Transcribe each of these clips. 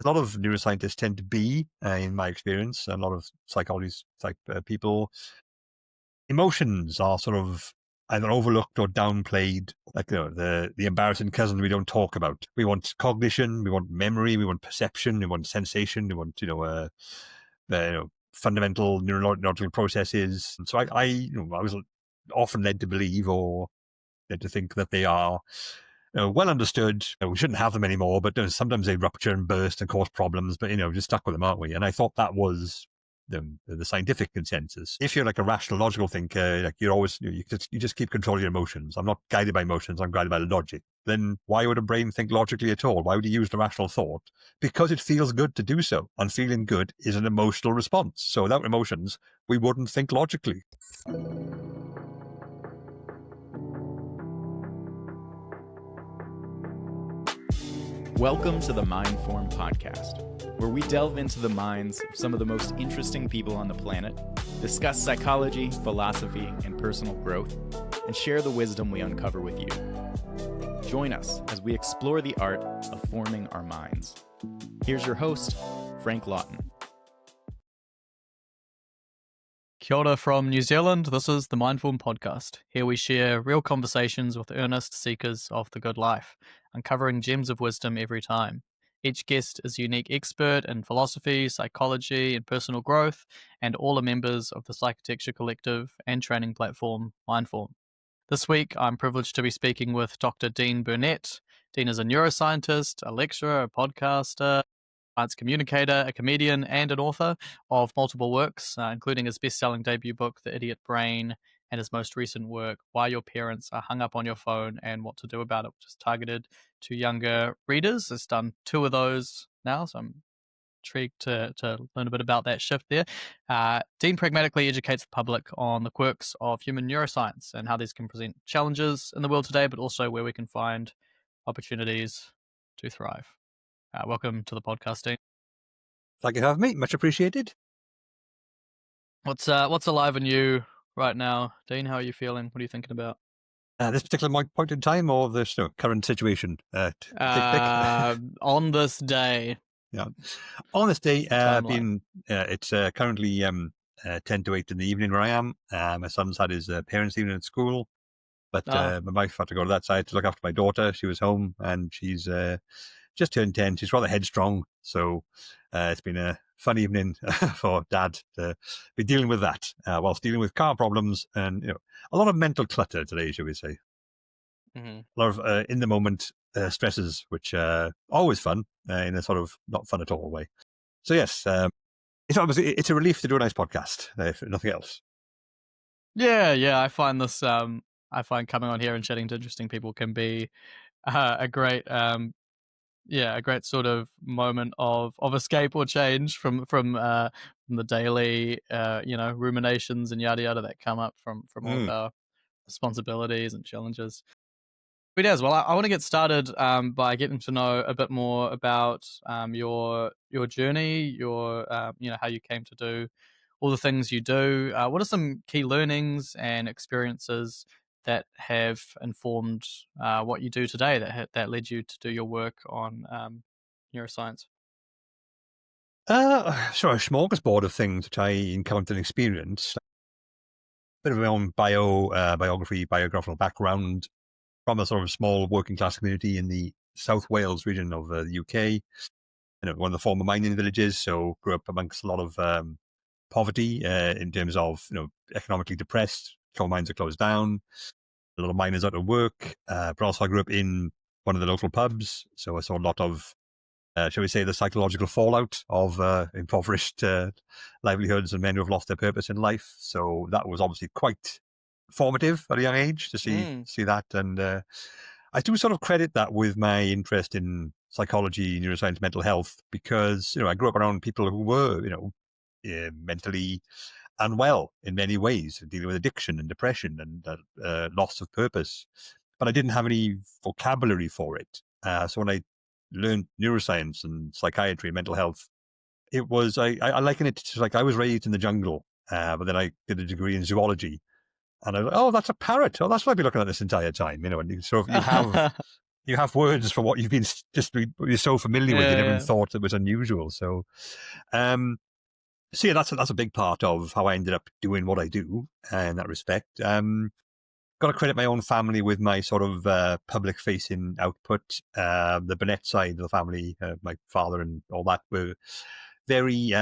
a lot of neuroscientists tend to be, in my experience, a lot of psychologists, people, emotions are sort of either overlooked or downplayed, like the embarrassing cousin we don't talk about. We want cognition, we want memory, we want perception, we want sensation, we want fundamental neurological processes. And so I was often led to believe or led to think that they are well understood. We shouldn't have them anymore, but sometimes they rupture and burst and cause problems. But just stuck with them, aren't we? And I thought that was the scientific consensus. If you're like a rational, logical thinker, like you're always you just keep controlling your emotions. I'm not guided by emotions. I'm guided by logic. Then why would a brain think logically at all? Why would you use the rational thought? Because it feels good to do so, and feeling good is an emotional response. So without emotions, we wouldn't think logically. Welcome to the Mindform podcast, where we delve into the minds of some of the most interesting people on the planet, discuss psychology, philosophy, and personal growth, and share the wisdom we uncover with you. Join us as we explore the art of forming our minds. Here's your host, Frank Lawton. Kia ora from New Zealand. This is the Mindform podcast. Here we share real conversations with earnest seekers of the good life, uncovering gems of wisdom every time. Each guest is a unique expert in philosophy, psychology, and personal growth, and all are members of the Psychotecture Collective and training platform Mindform. This week, I'm privileged to be speaking with Dr. Dean Burnett. Dean is a neuroscientist, a lecturer, a podcaster, science communicator, a comedian, and an author of multiple works, including his best-selling debut book, The Idiot Brain, and his most recent work, Why Your Parents Are Hung Up on Your Phone and What to Do About It, which is targeted to younger readers. He's done 2 of those now, so I'm intrigued to learn a bit about that shift there. Dean pragmatically educates the public on the quirks of human neuroscience and how these can present challenges in the world today, but also where we can find opportunities to thrive. Welcome to the podcast, Dean. Thank you for having me. Much appreciated. What's alive in you right now, Dean? How are you feeling? What are you thinking about? This particular point in time, or this current situation? On this day. Yeah. On this day, it's currently 10 to 8 in the evening where I am. My son's had his parents' evening at school, but my wife had to go to that side to look after my daughter. She was home, and she's just turned 10. She's rather headstrong, so it's been a fun evening for Dad to be dealing with that, whilst dealing with car problems and a lot of mental clutter today, shall we say. Mm-hmm. A lot of in the moment stresses, which are always fun in a sort of not fun at all way. So yes, it's a relief to do a nice podcast, if nothing else. Yeah. I find this. I find coming on here and chatting to interesting people can be a great sort of moment of escape or change from the daily ruminations and yada yada that come up from all of our responsibilities and challenges. But as well, I want to get started by getting to know a bit more about your journey, your how you came to do all the things you do. What are some key learnings and experiences that have informed what you do today that led you to do your work on neuroscience? Sure, a smorgasbord of things which I encountered and experienced. Bit of my own biographical background from a sort of small working class community in the South Wales region of the UK. One of the former mining villages, so grew up amongst a lot of poverty in terms of economically depressed. Coal mines are closed down. A lot of miners out of work, but also I grew up in one of the local pubs, so I saw a lot of, shall we say, the psychological fallout of impoverished livelihoods and men who have lost their purpose in life. So that was obviously quite formative at a young age to see that, and I do sort of credit that with my interest in psychology, neuroscience, mental health, because I grew up around people who were mentally unwell in many ways, dealing with addiction and depression and loss of purpose. But I didn't have any vocabulary for it. So when I learned neuroscience and psychiatry and mental health, it was, I liken it to like I was raised in the jungle, but then I did a degree in zoology. And I was like, oh, that's a parrot. Oh, that's what I've been looking at this entire time. And you have you have words for what you've been you're so familiar with, you never even Yeah. thought it was unusual. Um, so yeah, that's a big part of how I ended up doing what I do in that respect. Got to credit my own family with my sort of public facing output. The Burnett side of the family, my father and all that, were very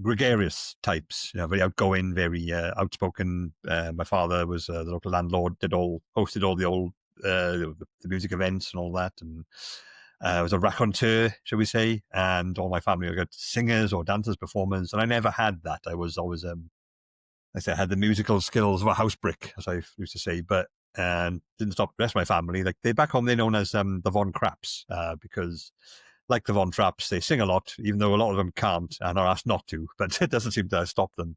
gregarious types, very outgoing, very outspoken. My father was the local landlord, hosted all the old the music events and all that, and was a raconteur, shall we say, and all my family were good singers or dancers, performers, and I never had that. I was always I say I had the musical skills of a house brick, as I used to say, but didn't stop the rest of my family. Like they back home, they're known as the Von Krapps because, like the Von Trapps, they sing a lot, even though a lot of them can't and are asked not to. But it doesn't seem to stop them.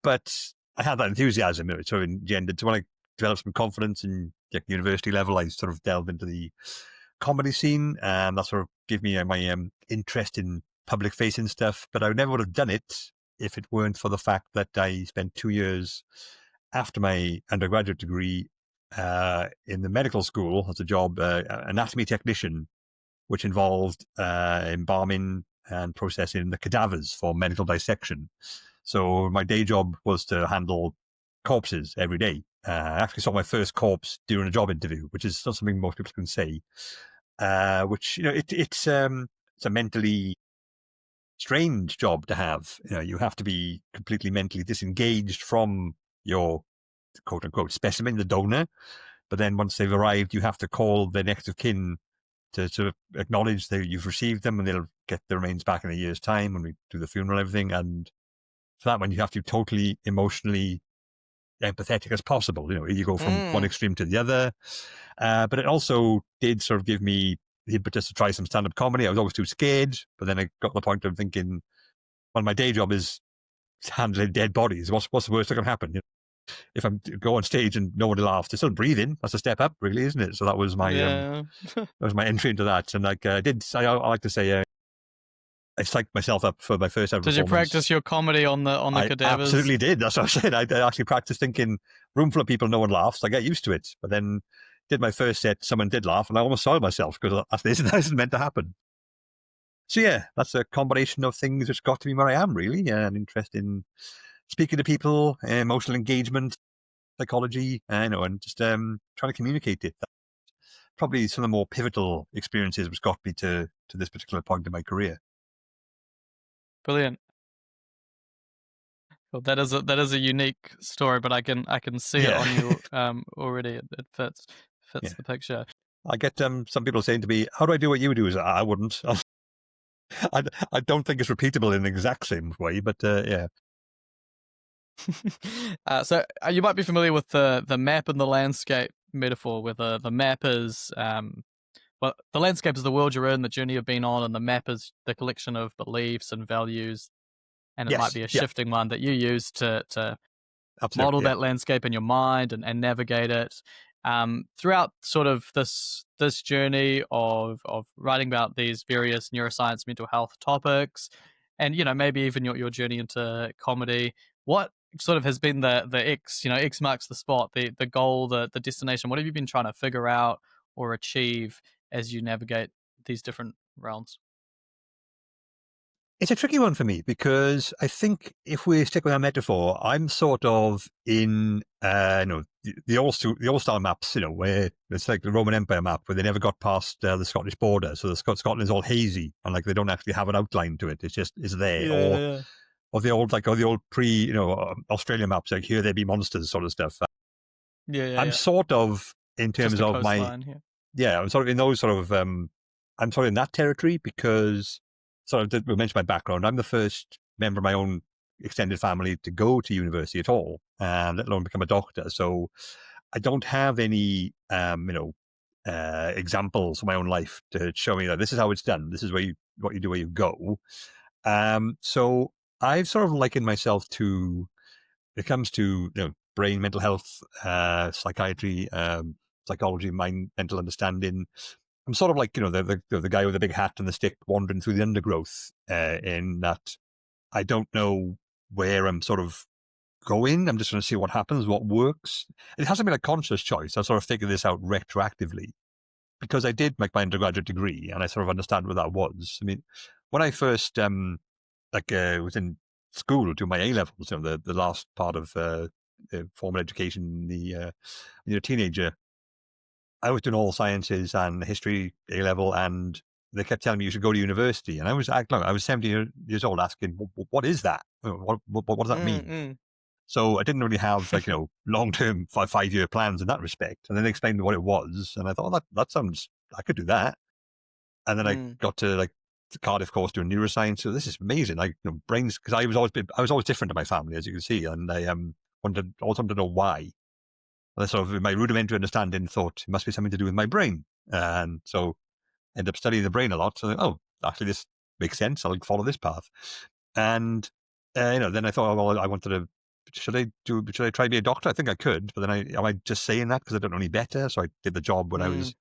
But I had that enthusiasm. It sort of engendered. So when I developed some confidence in university level, I sort of delved into the comedy scene, and that sort of gave me my interest in public facing stuff. But I never would have done it if it weren't for the fact that I spent 2 years after my undergraduate degree in the medical school as a job, anatomy technician, which involved embalming and processing the cadavers for medical dissection. So my day job was to handle corpses every day. I actually saw my first corpse during a job interview, which is not something most people can say. Which it's a mentally strange job to have. You have to be completely mentally disengaged from your quote unquote specimen, the donor. But then once they've arrived, you have to call their next of kin to sort of acknowledge that you've received them, and they'll get the remains back in a year's time when we do the funeral and everything. And for that one, you have to be totally emotionally empathetic as possible. You go from one extreme to the other. But it also did sort of give me the impetus to try some stand-up comedy. I was always too scared, but then I got to the point of thinking, well, my day job is handling dead bodies. What's the worst that can happen? If I go on stage and no one laughs, they're still breathing. That's a step up, really, isn't it? So that was my that was my entry into that. And like I like to say, I psyched myself up for my first ever Did you performance. practice your comedy on the I cadavers? absolutely did. That's what I said. I actually practiced thinking, room full of people, no one laughs. I get used to it. But then did my first set, someone did laugh, and I almost soiled myself because that isn't meant to happen. So yeah, that's a combination of things which got to me where I am, really. An interest in speaking to people, emotional engagement, psychology, and just trying to communicate it. That's probably some of the more pivotal experiences which got me to this particular point in my career. Brilliant. Well, that is a unique story, but I can see it on you already. It fits Yeah. the picture. I get some people saying to me, "How do I do what you do?" I wouldn't. I don't think it's repeatable in the exact same way, but yeah. So you might be familiar with the map and the landscape metaphor, where the map is well, the landscape is the world you're in, the journey you've been on, and the map is the collection of beliefs and values, and it might Yes. be a Yeah. shifting one that you use to Absolutely. model Yeah. that landscape in your mind and navigate it. Throughout sort of this journey of writing about these various neuroscience, mental health topics, and maybe even your journey into comedy, what sort of has been the X? X marks the spot, the goal, the destination. What have you been trying to figure out or achieve as you navigate these different realms? It's a tricky one for me because I think if we stick with our metaphor, I'm sort of in the old style maps, where it's like the Roman Empire map where they never got past the Scottish border, so the Scotland is all hazy and like they don't actually have an outline to it. It's there, or the old pre Australian maps, like here there be monsters sort of stuff. I'm sort of in Just terms a of my coastline. I'm sort of in those sort of I'm sort of in that territory because we mentioned my background. I'm the first member of my own extended family to go to university at all, let alone become a doctor. So I don't have any examples of my own life to show me that this is how it's done. This is what you do where you go. So I've sort of likened myself to, when it comes to brain, mental health, psychiatry, psychology, mind, mental understanding. I'm sort of like the guy with the big hat and the stick wandering through the undergrowth. In that, I don't know where I'm sort of going. I'm just going to see what happens, what works. It hasn't been a conscious choice. I sort of figured this out retroactively. because I did make my undergraduate degree and I sort of understand what that was. I mean, when I first was in school doing my A levels, the last part of formal education, when you're a teenager, I was doing all sciences and history A level, and they kept telling me you should go to university. And I was 17 years old, asking, "What is that? What does that mean?" Mm, So I didn't really have long term 5 year plans in that respect. And then they explained what it was, and I thought, that sounds, I could do that. And then I mm, got to the Cardiff course doing neuroscience. So this is amazing. Brains, because I was always different to my family, as you can see, and I always wanted to know why. And I sort of, my rudimentary understanding, thought it must be something to do with my brain, and so I ended up studying the brain a lot. So actually this makes sense. I'll follow this path. And then I thought, I wanted to. Should I try to be a doctor? I think I could, but then am I just saying that because I don't know any better? So I did the job when I mm, was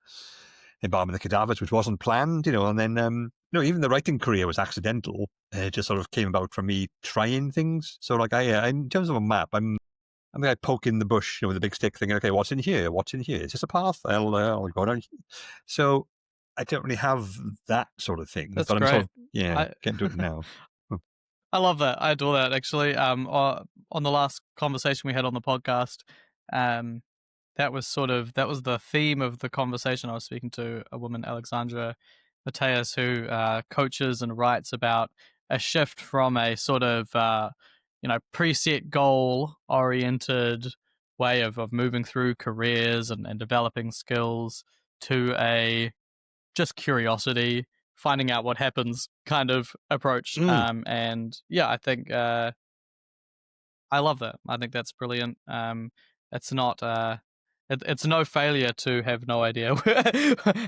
embalming the cadavers, which wasn't planned, and then even the writing career was accidental. It just sort of came about from me trying things. So in terms of a map, I'm like poking the bush, with a big stick, thinking, okay, what's in here? What's in here? Is this a path? I'll go down here. So I don't really have that sort of thing, that's but I'm sort great. of I getting to it now. Hmm. I love that. I adore that actually. On the last conversation we had on the podcast, um, that was the theme of the conversation. I was speaking to a woman, Alexandra Mateus, who coaches and writes about a shift from a sort of preset goal oriented way of moving through careers and developing skills to a just curiosity, finding out what happens kind of approach. Mm, And yeah, I think I love that. I think that's brilliant. It's not it's no failure to have no idea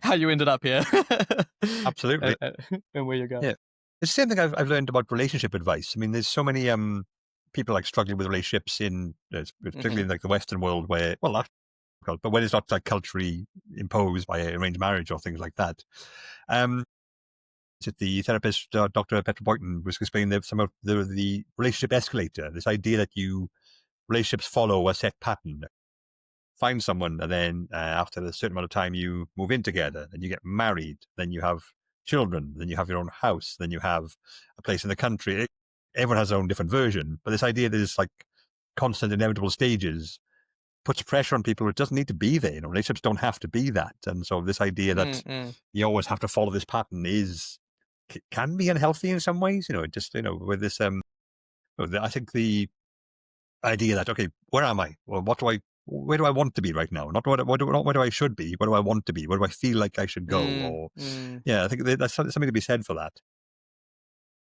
how you ended up here absolutely. and where you go. Yeah. It's the same thing I've learned about relationship advice. I mean, there's so many people struggling with relationships particularly Hmm. in the Western world where, well, that's difficult, but when it's not culturally imposed by arranged marriage or things like that. Um, the therapist, Dr. Petra Boynton, was explaining that some of the relationship escalator, this idea that relationships follow a set pattern. Find someone, and then after a certain amount of time, you move in together, then you get married, then you have children, then you have your own house, then you have a place in the country. Everyone has their own different version, but this idea that there's constant, inevitable stages puts pressure on people. It doesn't need to be there. Relationships don't have to be that, and so this idea that Mm-mm. you always have to follow this pattern can be unhealthy in some ways. With this I think the idea that, okay, where am I? Well, where do I want to be right now? Not where do I should be? Where do I want to be? Where do I feel like I should go? Mm, Or mm. yeah, I think that's something to be said for that.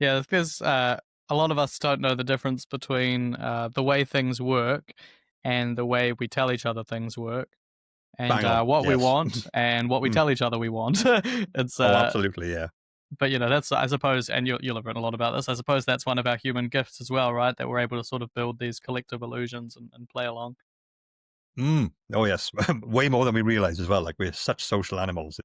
Yeah, because a lot of us don't know the difference between the way things work and the way we tell each other things work, and Bang on. what we Yes. want and what we Mm. tell each other we want. It's Oh, absolutely. Yeah. but that's, I suppose, and you'll have written a lot about this. I suppose that's one of our human gifts as well, right? That we're able to sort of build these collective illusions and play along. Mm. Oh, yes. Way more than we realize as well. We're such social animals.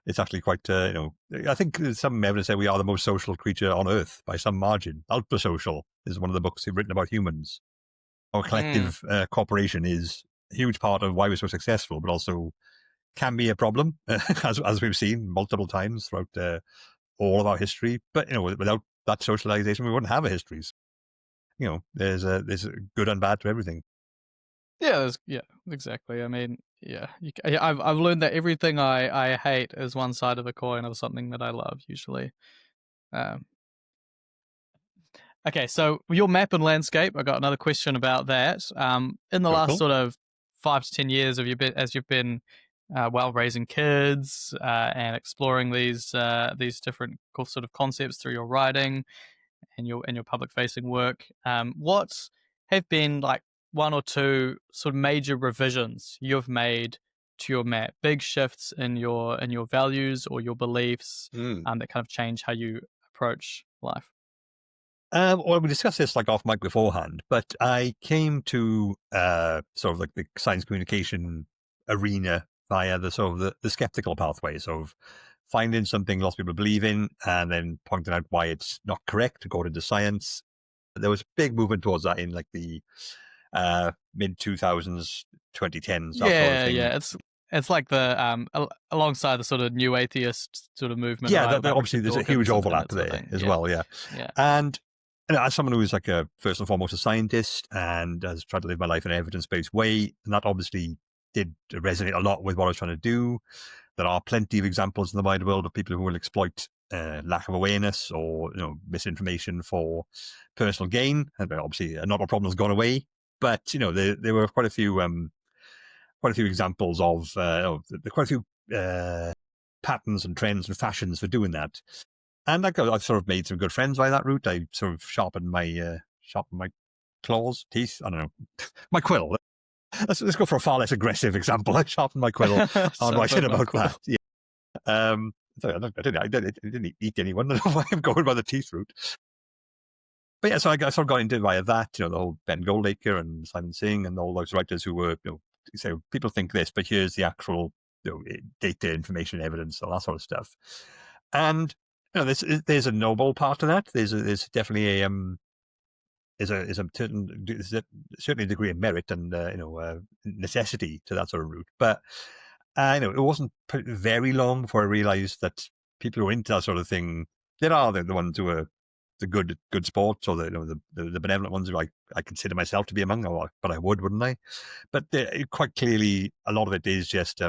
It's actually quite, I think some evidence say we are the most social creature on Earth by some margin. Ultra Social is one of the books written about humans. Our Mm. collective cooperation is a huge part of why we're so successful, but also can be a problem, as we've seen multiple times throughout all of our history. But without that socialization, we wouldn't have a history. There's a good and bad to everything. Yeah, exactly. I mean, yeah, I've learned that everything I hate is one side of the coin of something that I love. Usually. Um, okay, so your map and landscape. I got another question about that. In the last Cool. sort of 5 to 10 years of as you've been raising kids and exploring these different sort of concepts through your writing and your public facing work. What have been like one or two sort of major revisions you've made to your map? Big shifts in your values or your beliefs Mm. that kind of change how you approach life. Well, we discussed this off mic beforehand, but I came to sort of the science communication arena via the sort of the skeptical pathways of finding something lots of people believe in and then pointing out why it's not correct according to science. There was a big movement towards that in the mid 2000s, 2010s, that sort of Yeah, thing. yeah. It's like the alongside the sort of new atheist sort of movement, Yeah, right? About obviously Richard there's a huge Dawkins and overlap that sort of there thing. as Yeah. well. Yeah, Yeah. and as someone who is like a first and foremost a scientist and has tried to live my life in an evidence-based way, and that obviously did resonate a lot with what I was trying to do. There are plenty of examples in the wide world of people who will exploit lack of awareness or misinformation for personal gain. And obviously, not all problems gone away, but there were quite a few examples of quite a few patterns and trends and fashions for doing that. And I've sort of made some good friends by that route. I sort of sharpened my claws, teeth. I don't know, my quill. Let's go for a far less aggressive example. I sharpened my quill on writing about that. Yeah. I didn't eat anyone. I don't know why I'm going by the teeth route. But yeah, so I sort of got into it via that, the whole Ben Goldacre and Simon Singh and all those writers who were, say people think this, but here's the actual data, information, evidence, all that sort of stuff. And there's a noble part to that. There's definitely there's certainly a degree of merit and necessity to that sort of route. But it wasn't very long before I realized that people who are into that sort of thing, there are the ones who are the good sports, or the benevolent ones who I consider myself to be among, but I would, wouldn't I? But quite clearly, a lot of it is just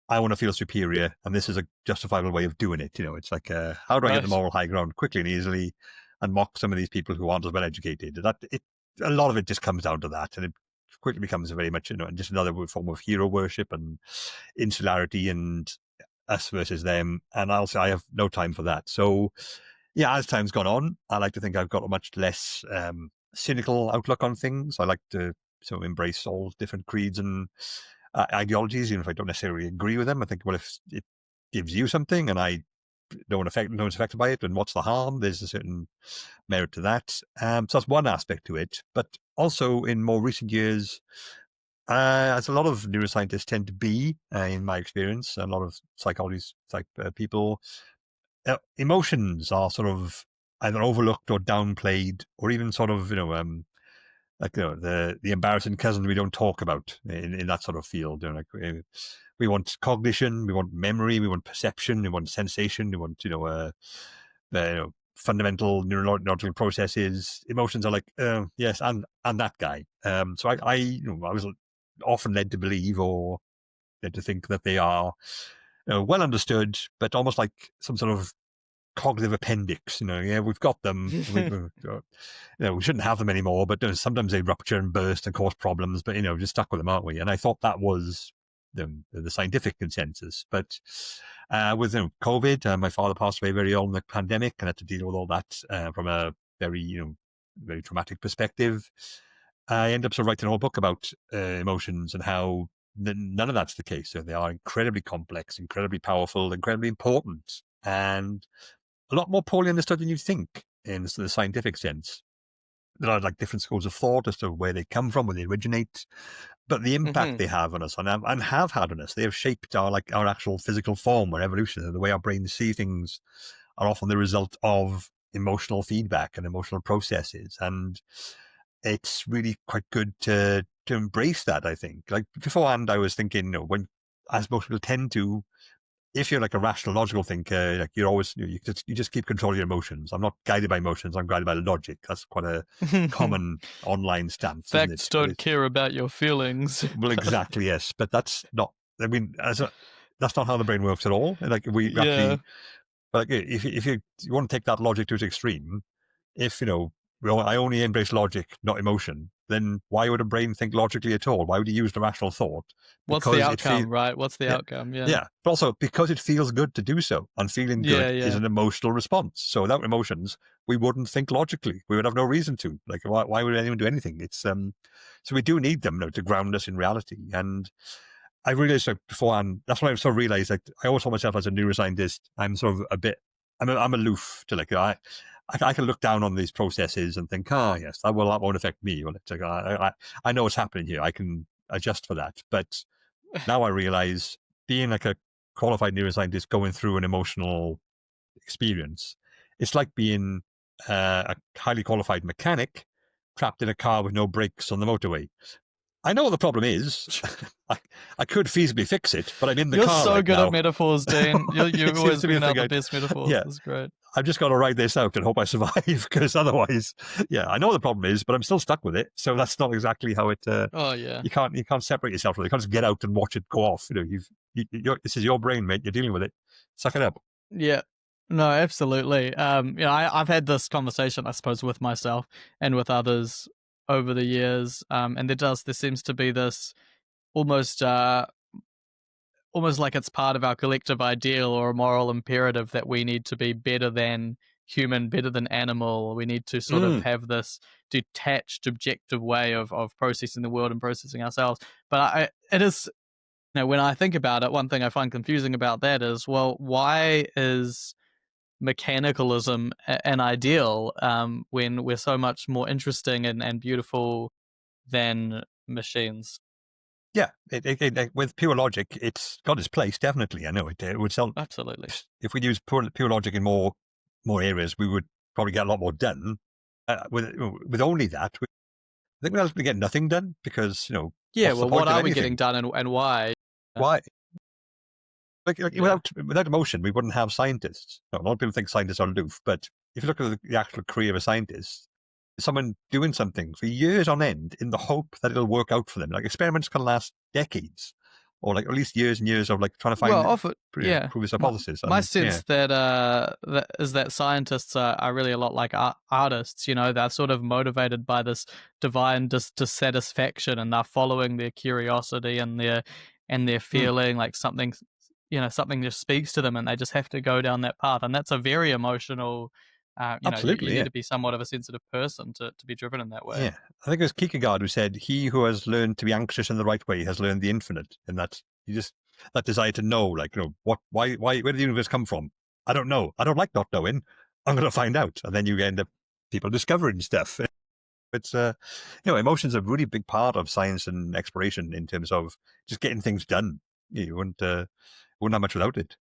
I want to feel superior, and this is a justifiable way of doing it. It's like how do I get the moral high ground quickly and easily, and mock some of these people who aren't as well educated? A lot of it just comes down to that, and it quickly becomes very much just another form of hero worship and insularity and us versus them. And also, I have no time for that. So, yeah, as time's gone on, I like to think I've got a much less cynical outlook on things. I like to sort of embrace all different creeds and ideologies, even if I don't necessarily agree with them. I think, well, if it gives you something and no one's affected by it, then what's the harm? There's a certain merit to that. So that's one aspect to it. But also in more recent years, as a lot of neuroscientists tend to be, in my experience, a lot of psychologists, people, emotions are sort of either overlooked or downplayed, or even sort of, the embarrassing cousin we don't talk about in that sort of field. We want cognition, we want memory, we want perception, we want sensation, we want fundamental neurological processes. Emotions are like yes, and that guy. So I was often led to believe or led to think that they are well understood, but almost like some sort of cognitive appendix. Yeah, we've got them. We shouldn't have them anymore, but sometimes they rupture and burst and cause problems. But just stuck with them, aren't we? And I thought that was the scientific consensus. But with COVID, my father passed away very early in the pandemic, and had to deal with all that from a very very traumatic perspective. I ended up sort of writing a whole book about emotions and how none of that's the case. So they are incredibly complex, incredibly powerful, incredibly important, and a lot more poorly understood than you think in the scientific sense. There are like different schools of thought as to where they come from, where they originate, but the impact they have on us and have had on us, they have shaped our actual physical form, our evolution, the way our brains see things are often the result of emotional feedback and emotional processes. And it's really quite good to embrace that, I think. Like beforehand, I was thinking, when, as most people tend to, if you're like a rational, logical thinker, like you're always, you just keep controlling your emotions. I'm not guided by emotions. I'm guided by logic. That's quite a common online stance. Facts don't care about your feelings. Well, exactly, yes. But that's not, I mean, that's not how the brain works at all. Like we actually, like if you want to take that logic to its extreme, if, I only embrace logic, not emotion, then why would a brain think logically at all? Why would you use the rational thought? What's the outcome, right? What's the outcome? Yeah. Yeah. But also because it feels good to do so, and feeling good is an emotional response. So without emotions, we wouldn't think logically. We would have no reason to. Like, why would anyone do anything? It's so we do need them to ground us in reality. And I realized beforehand, that's when I sort of realized, I always saw myself as a neuroscientist. I'm sort of I'm aloof to I can look down on these processes and think, yes, that won't affect me. Well, it's I know what's happening here. I can adjust for that. But now I realize, being like a qualified neuroscientist going through an emotional experience, it's like being a highly qualified mechanic trapped in a car with no brakes on the motorway. I know what the problem is. I could feasibly fix it, but I'm in the You're car so right good now. at metaphors, Dean. You're It seems always to be a bringing out thing. the best metaphors. Yeah, That's great. I've just got to ride this out and hope I survive, because otherwise, yeah, I know what the problem is, but I'm still stuck with it. So that's not exactly how it. Oh yeah. You can't separate yourself from it. You can't just get out and watch it go off. This is your brain, mate. You're dealing with it. Suck it up. Yeah. No, absolutely. I've had this conversation, I suppose, with myself and with others over the years. And there seems to be this almost almost like it's part of our collective ideal or a moral imperative that we need to be better than human, better than animal. We need to sort of have this detached, objective way of processing the world and processing ourselves. But it is, when I think about it, one thing I find confusing about that is, well, why is mechanicalism an ideal when we're so much more interesting and beautiful than machines? Yeah, with pure logic, it's got its place. Definitely, I know it would sell. Absolutely. If we use pure logic in more areas, we would probably get a lot more done. With only that, I think we'll ultimately get nothing done, because Yeah, what's the well, point what of are we anything? getting done and why? Why? Like Yeah. without emotion, we wouldn't have scientists. A lot of people think scientists are aloof, but if you look at the actual career of a scientist, someone doing something for years on end in the hope that it'll work out for them. Like, experiments can last decades, or like at least years and years of like trying to Well, find, often, yeah. prove this My, hypothesis. my And yeah, sense that scientists are really a lot like artists. They're sort of motivated by this divine dissatisfaction, and they're following their curiosity and their feeling like something, something just speaks to them, and they just have to go down that path. And that's a very emotional. You absolutely, need yeah. to be somewhat of a sensitive person to be driven in that way. Yeah, I think it was Kierkegaard who said, "He who has learned to be anxious in the right way has learned the infinite." And that you just that desire to know, like, why, where did the universe come from? I don't know. I don't like not knowing. I'm going to find out, and then you end up people discovering stuff. It's emotions are a really big part of science and exploration in terms of just getting things done. You wouldn't have much without it.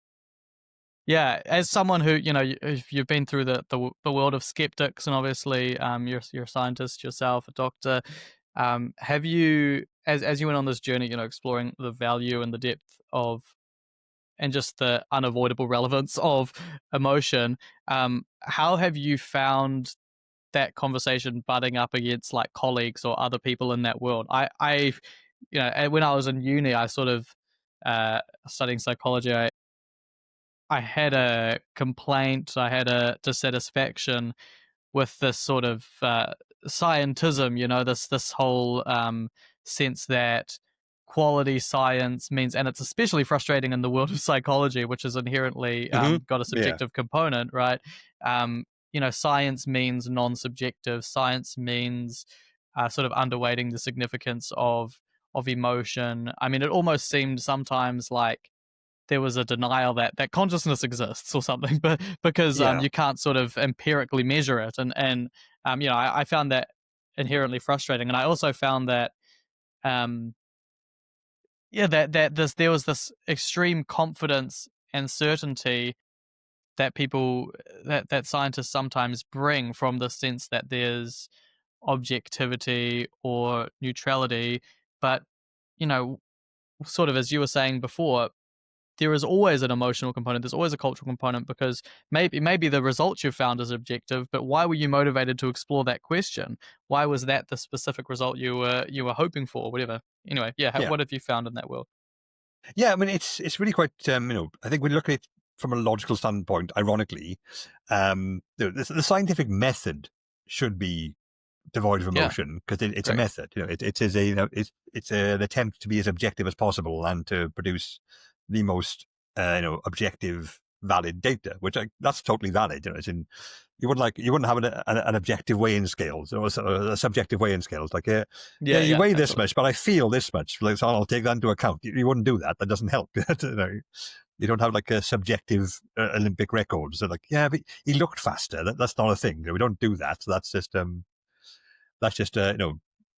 Yeah, as someone who, if you've been through the world of skeptics, and obviously you're a scientist yourself, a doctor, have you, as you went on this journey, exploring the value and the depth of, and just the unavoidable relevance of emotion, how have you found that conversation butting up against like colleagues or other people in that world? When I was in uni, I sort of studying psychology. I had a complaint, I had a dissatisfaction with this sort of scientism, this whole sense that quality science means, and it's especially frustrating in the world of psychology, which is inherently got a Yeah. subjective component, right? Science means non-subjective. Science means sort of underweighting the significance of emotion. I mean, it almost seemed sometimes like there was a denial that consciousness exists or something, but because Yeah. you can't sort of empirically measure it, and I found that inherently frustrating, and I also found that um, there was this extreme confidence and certainty that that scientists sometimes bring from the sense that there's objectivity or neutrality, but you know, sort of as you were saying before, there is always an emotional component. There's always a cultural component, because maybe the results you found is objective, but why were you motivated to explore that question? Why was that the specific result you were hoping for? Whatever. Anyway, yeah. Yeah. What have you found in that world? Yeah, I mean, it's really quite, I think when you look at it from a logical standpoint, ironically, the scientific method should be devoid of Yeah, emotion, because it's a correct. method. It is a, it's an attempt to be as objective as possible and to produce the most, objective, valid data, which that's totally valid. It's in, you wouldn't have an objective weighing scales or a subjective weighing scales. Like, yeah, Yeah, you yeah, weigh this absolutely. much, but I feel this much. Like, so I'll take that into account. You wouldn't do that. That doesn't help. You don't have like a subjective Olympic record. So like, yeah, but he looked faster. That's not a thing. We don't do that. So that's just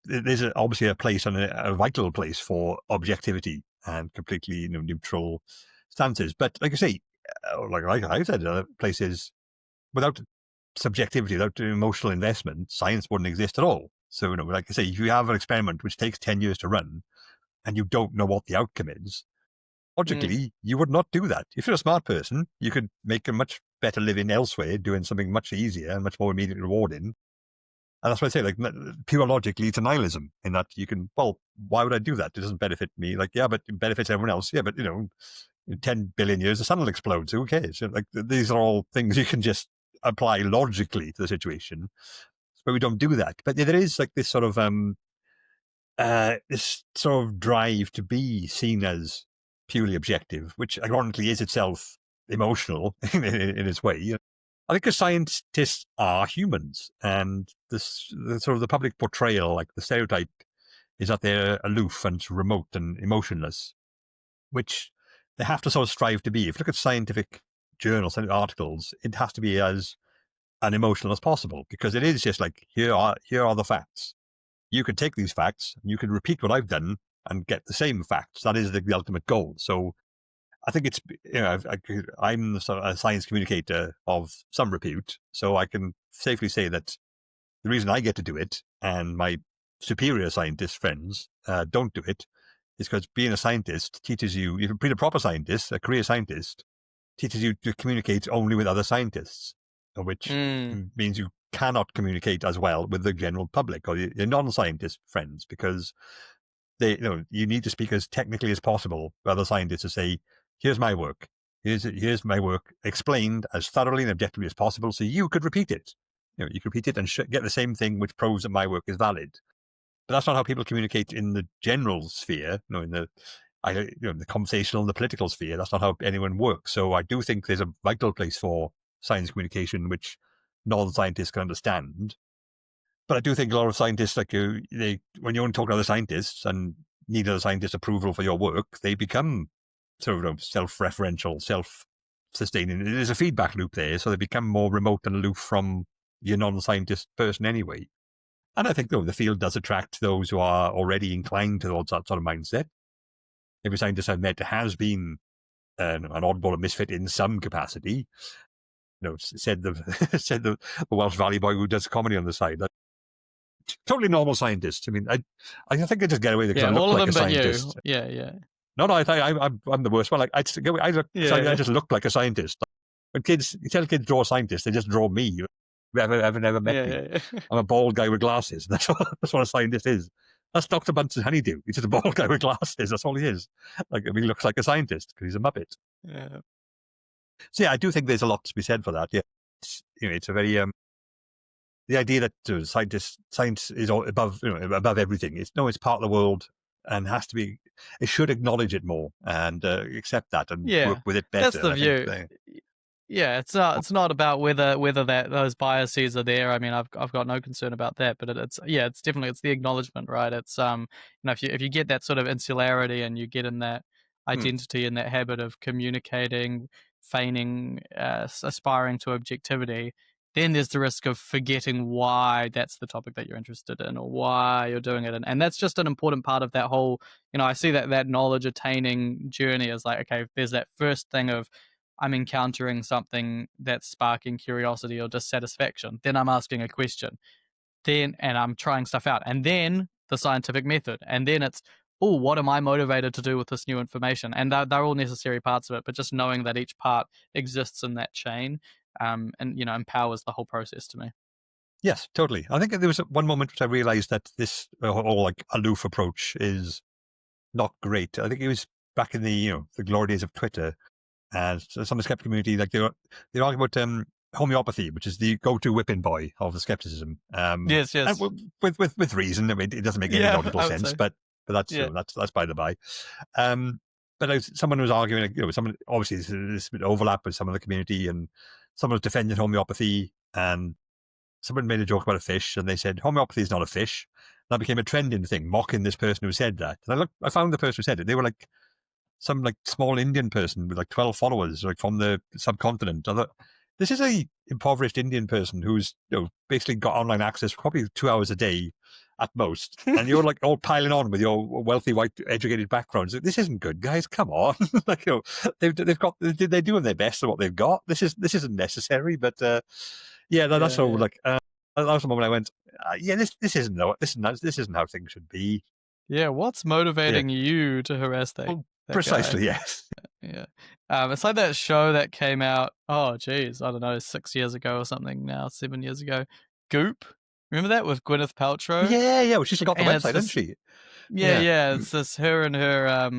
there's obviously a place, and a vital place, for objectivity and completely neutral stances. But like I say, like I said, places without subjectivity, without emotional investment, science wouldn't exist at all. So, like I say, if you have an experiment which takes 10 years to run and you don't know what the outcome is, logically, you would not do that. If you're a smart person, you could make a much better living elsewhere, doing something much easier and much more immediately rewarding. And that's why I say, like, pure logic leads to nihilism in that you can, well, why would I do that? It doesn't benefit me. Like, yeah, but it benefits everyone else. Yeah, but, in 10 billion years, the sun will explode. So who cares? Like, these are all things you can just apply logically to the situation. But we don't do that. But yeah, there is like this sort of drive to be seen as purely objective, which ironically is itself emotional in its way. I think because scientists are humans, and the sort of the public portrayal, like the stereotype, is that they're aloof and remote and emotionless, which they have to sort of strive to be. If you look at scientific journals and articles, it has to be as unemotional as possible, because it is just like, here are the facts. You can take these facts, you can repeat what I've done and get the same facts. That is the ultimate goal. So I think it's, I'm a science communicator of some repute, so I can safely say that the reason I get to do it and my superior scientist friends don't do it is because being a scientist teaches you, if you're a proper scientist, a career scientist, teaches you to communicate only with other scientists, which means you cannot communicate as well with the general public or your non-scientist friends, because you need to speak as technically as possible with other scientists to say, here's my work. Here's my work explained as thoroughly and objectively as possible, so you could repeat it. You could repeat it and get the same thing, which proves that my work is valid. But that's not how people communicate in the general sphere. In the conversational and the political sphere. That's not how anyone works. So I do think there's a vital place for science communication, which non-scientists can understand. But I do think a lot of scientists, like when you only talk to other scientists and need other scientists' approval for your work, they become sort of self-referential, self-sustaining. There's a feedback loop there, so they become more remote and aloof from your non-scientist person anyway. And I think, the field does attract those who are already inclined towards that sort of mindset. Every scientist I've met has been an oddball, a misfit in some capacity. Said the Welsh Valley boy who does comedy on the side. Totally normal scientist. I mean, I think I just get away with it because I look like a scientist. Yeah. No, I'm the worst one. Like I just look like a scientist. When you tell kids draw a scientist, they just draw me. I've never met me. Yeah. I'm a bald guy with glasses. That's what a scientist is. That's Dr. Bunsen's honeydew. He's just a bald guy with glasses. That's all he is. He looks like a scientist because he's a muppet. Yeah. So yeah, I do think there's a lot to be said for that. Yeah, it's a very the idea that science is all above everything. It's part of the world and has to be. It should acknowledge it more and accept that and work with it better. That's the view. Yeah, it's not about whether those biases are there. I mean, I've got no concern about that, but it's definitely the acknowledgement, right? It's if you get that sort of insularity and you get in that identity and that habit of communicating, feigning, aspiring to objectivity, then there's the risk of forgetting why that's the topic that you're interested in or why you're doing it. And that's just an important part of that whole, I see that knowledge attaining journey as like, okay, there's that first thing of I'm encountering something that's sparking curiosity or dissatisfaction. Then I'm asking a question. And I'm trying stuff out. And then the scientific method. And then it's, what am I motivated to do with this new information? And they're all necessary parts of it, but just knowing that each part exists in that chain and empowers the whole process to me. Yes, totally. I think there was one moment which I realized that this whole aloof approach is not great. I think it was back in the glory days of Twitter. And some of the skeptic community, they're arguing about homeopathy, which is the go-to whipping boy of the skepticism. Yes. And with reason. I mean, it doesn't make any logical sense, but that's by the by. But someone was arguing, someone obviously there's a bit of overlap with some of the community, and someone was defending homeopathy, and someone made a joke about a fish, and they said homeopathy is not a fish. And that became a trending thing, mocking this person who said that. And I found the person who said it. They were like some small Indian person with 12 followers, from the subcontinent. This is a impoverished Indian person who's basically got online access for probably 2 hours a day at most, and you're all piling on with your wealthy white educated backgrounds. This isn't good, guys. Come on, they're doing their best at what they've got. This isn't necessary, but that's all that was the moment I went, yeah, this isn't how things should be. Yeah, what's Yeah, motivating you to harass well, that guy? precisely, yes. Yeah. It's like that show that came out, oh geez, I don't know, 6 years ago or something now, 7 years ago. Goop. Remember that with Gwyneth Paltrow? Yeah. Well, she's got the And it's website, hasn't this she? yeah, Yeah, yeah, it's this her and her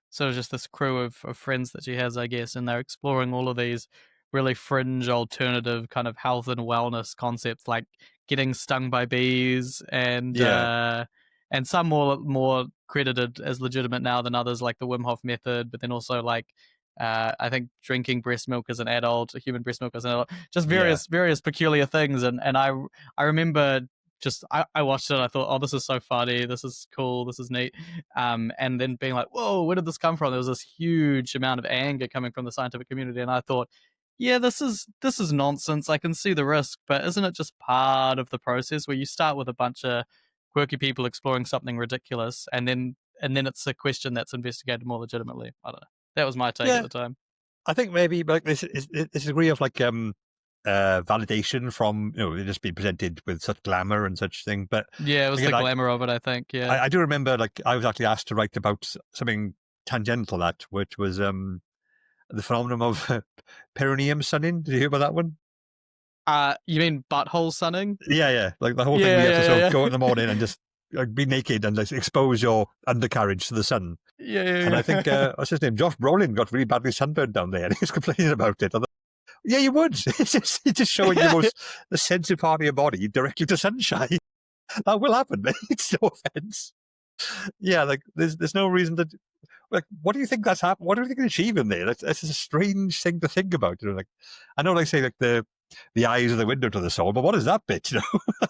sort of just this crew of friends that she has, I guess, and they're exploring all of these really fringe alternative kind of health and wellness concepts like getting stung by bees yeah, and some more credited as legitimate now than others, like the Wim Hof method, but then also like I think drinking breast milk as an adult, human breast milk as an adult, just yeah, various peculiar things. And I remember just I watched it. I thought, oh, this is so funny. This is cool. This is neat. And then being like, whoa, where did this come from? There was this huge amount of anger coming from the scientific community, and I thought, yeah, this is nonsense. I can see the risk, but isn't it just part of the process where you start with a bunch of quirky people exploring something ridiculous, and then it's a question that's investigated more legitimately? I don't know. That was my take at yeah. the time. I think maybe like this degree of like validation from it just being presented with such glamour and such thing. But Yeah, it was again, the glamour of it, I think. Yeah. I do remember like I was actually asked to write about something tangential to that, which was the phenomenon of perineum sunning. Did you hear about that one? You mean butthole sunning? Yeah. Like the whole thing where Yeah, you have to yeah, sort yeah, of go in yeah. the morning and just like be naked and like, expose your undercarriage to the sun. Yeah, yeah, And I yeah. think what's his name? Josh Brolin got really badly sunburned down there, and he was complaining about it. Yeah, you would. It's just showing your most the sensitive part of your body directly to sunshine. That will happen, mate. It's no offense. Yeah, like there's no reason to. Like, what do you think that's happened? What do you think they're achieving there? That's a strange thing to think about. Like, I know they say like the eyes are the window to the soul, but what is that bit?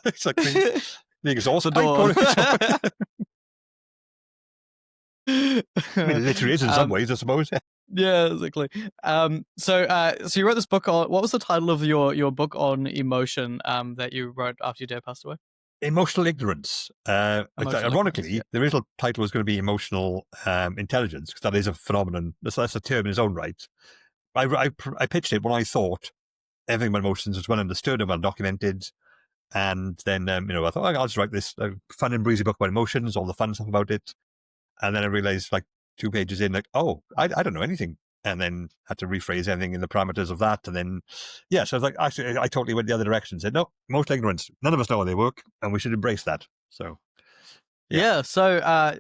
It's like the exhaust The pipe. door. I mean, it literally is in some ways, I suppose. Yeah, exactly. So you wrote this book on, what was the title of your book on emotion that you wrote after your dad passed away? Emotional ignorance. Emotional ignorance, Ironically, yeah. the original title was going to be emotional intelligence, because that is a phenomenon. That's a term in its own right. I pitched it when I thought everything about emotions was well understood and well documented. And then, I thought, I'll just write this fun and breezy book about emotions, all the fun stuff about it. And then I realized, like, 2 pages in, like, oh, I don't know anything. And then had to rephrase everything in the parameters of that. And then, yeah, so I was like, actually, I totally went the other direction. Said, no, emotional ignorance. None of us know how they work, and we should embrace that. So, yeah. Yeah. So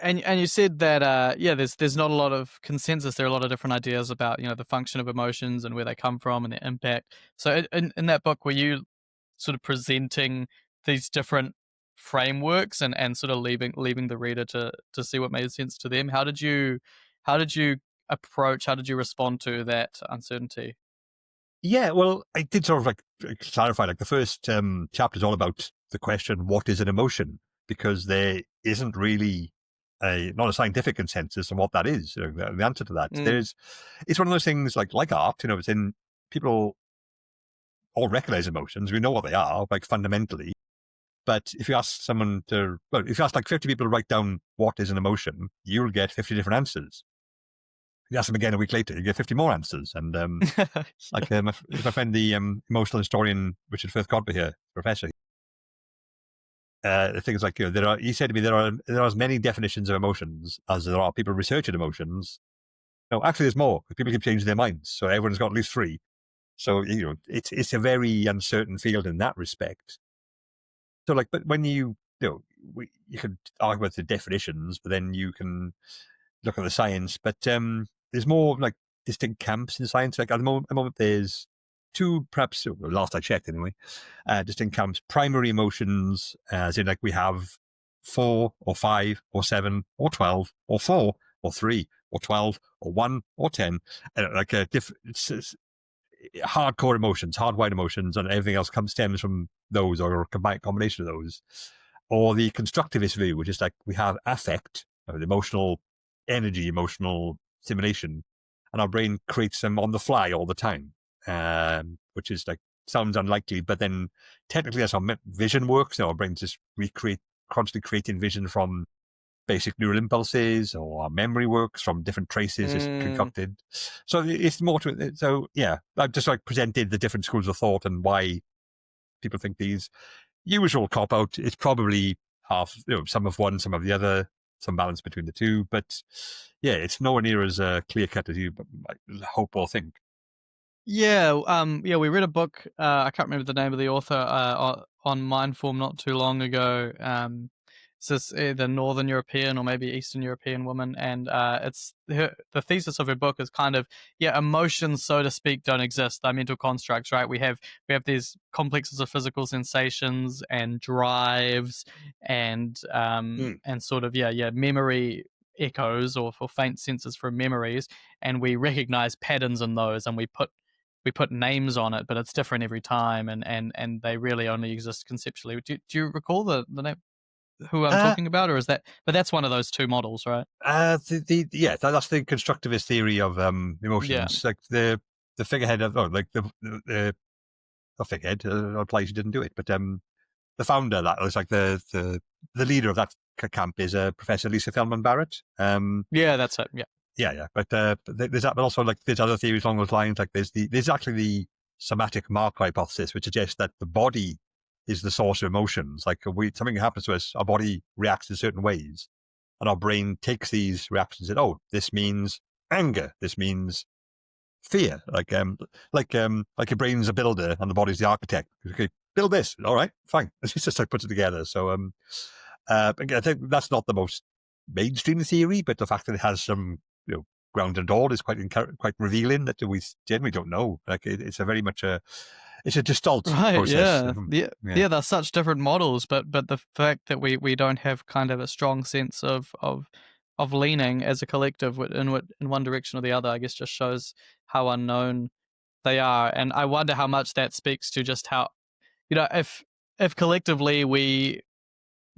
and you said that there's not a lot of consensus. There are a lot of different ideas about the function of emotions and where they come from and their impact. So in that book, were you sort of presenting these different frameworks and sort of leaving the reader to see what made sense to them? How did you approach? How did you respond to that uncertainty? Yeah, well, I did sort of like clarify, like the first chapter is all about the question, what is an emotion? Because there isn't really not a scientific consensus on what that is. The answer to that, Mm. it's one of those things like art, it's in people all recognize emotions. We know what they are, like fundamentally. But if you ask if you ask like 50 people to write down what is an emotion, you'll get 50 different answers. You ask them again a week later, you get 50 more answers. And like my friend, the emotional historian Richard Firth Godber here, professor, things like he said to me there are as many definitions of emotions as there are people researching emotions. No, actually, there's more. People keep changing their minds, so everyone's got at least three. So it's a very uncertain field in that respect. So like, but when you could argue about the definitions, but then you can look at the science. But there's more like distinct camps in science. Like at the moment there's two, perhaps last I checked anyway, distinct camps. Primary emotions, as in like we have 4 or 5 or 7 or 12 or 4 or 3 or 12 or 1 or 10, like a hardcore emotions, hardwired emotions, and everything else stems from those, or a combination of those. Or the constructivist view, which is like we have affect, the emotional energy, emotional stimulation, and our brain creates them on the fly all the time, which is like sounds unlikely, but then technically that's how vision works. Our brains just constantly creating vision from basic neural impulses, or our memory works from different traces just concocted. So it's more to it. So yeah, I've just like presented the different schools of thought and why people think these usual cop out. It's probably half, some of one, some of the other, some balance between the two. But yeah, it's nowhere near as clear cut as you might hope or think. Yeah, we read a book. I can't remember the name of the author on Mindform not too long ago. It's this either Northern European or maybe Eastern European woman, and the thesis of her book is kind of emotions, so to speak, don't exist. They're mental constructs, right? We have these complexes of physical sensations and drives and sort of memory echoes or faint senses from memories, and we recognize patterns in those, and we put names on it, but it's different every time, and they really only exist conceptually. Do you recall the name who I'm talking about, or is that? But that's one of those two models, right? That's the constructivist theory of emotions. Yeah. Like the figurehead of the figurehead. Implies he didn't do it, but the founder, that was like the leader of that camp, is Professor Lisa Feldman Barrett. Yeah, that's it. Yeah. Yeah. But there's that, but also like there's other theories along those lines. Like there's actually the somatic mark hypothesis, which suggests that the body is the source of emotions. Like something happens to us, our body reacts in certain ways, and our brain takes these reactions and this means anger, this means fear. Like your brain's a builder and the body's the architect. Okay, build this. All right, fine. It's just like puts it together. So again, I think that's not the most mainstream theory, but the fact that it has some ground and all is quite revealing that we generally don't know. Like it's a very much it's a gestalt process. Yeah, they're such different models, but the fact that we don't have kind of a strong sense of leaning as a collective in one direction or the other, I guess, just shows how unknown they are. And I wonder how much that speaks to just how, if collectively we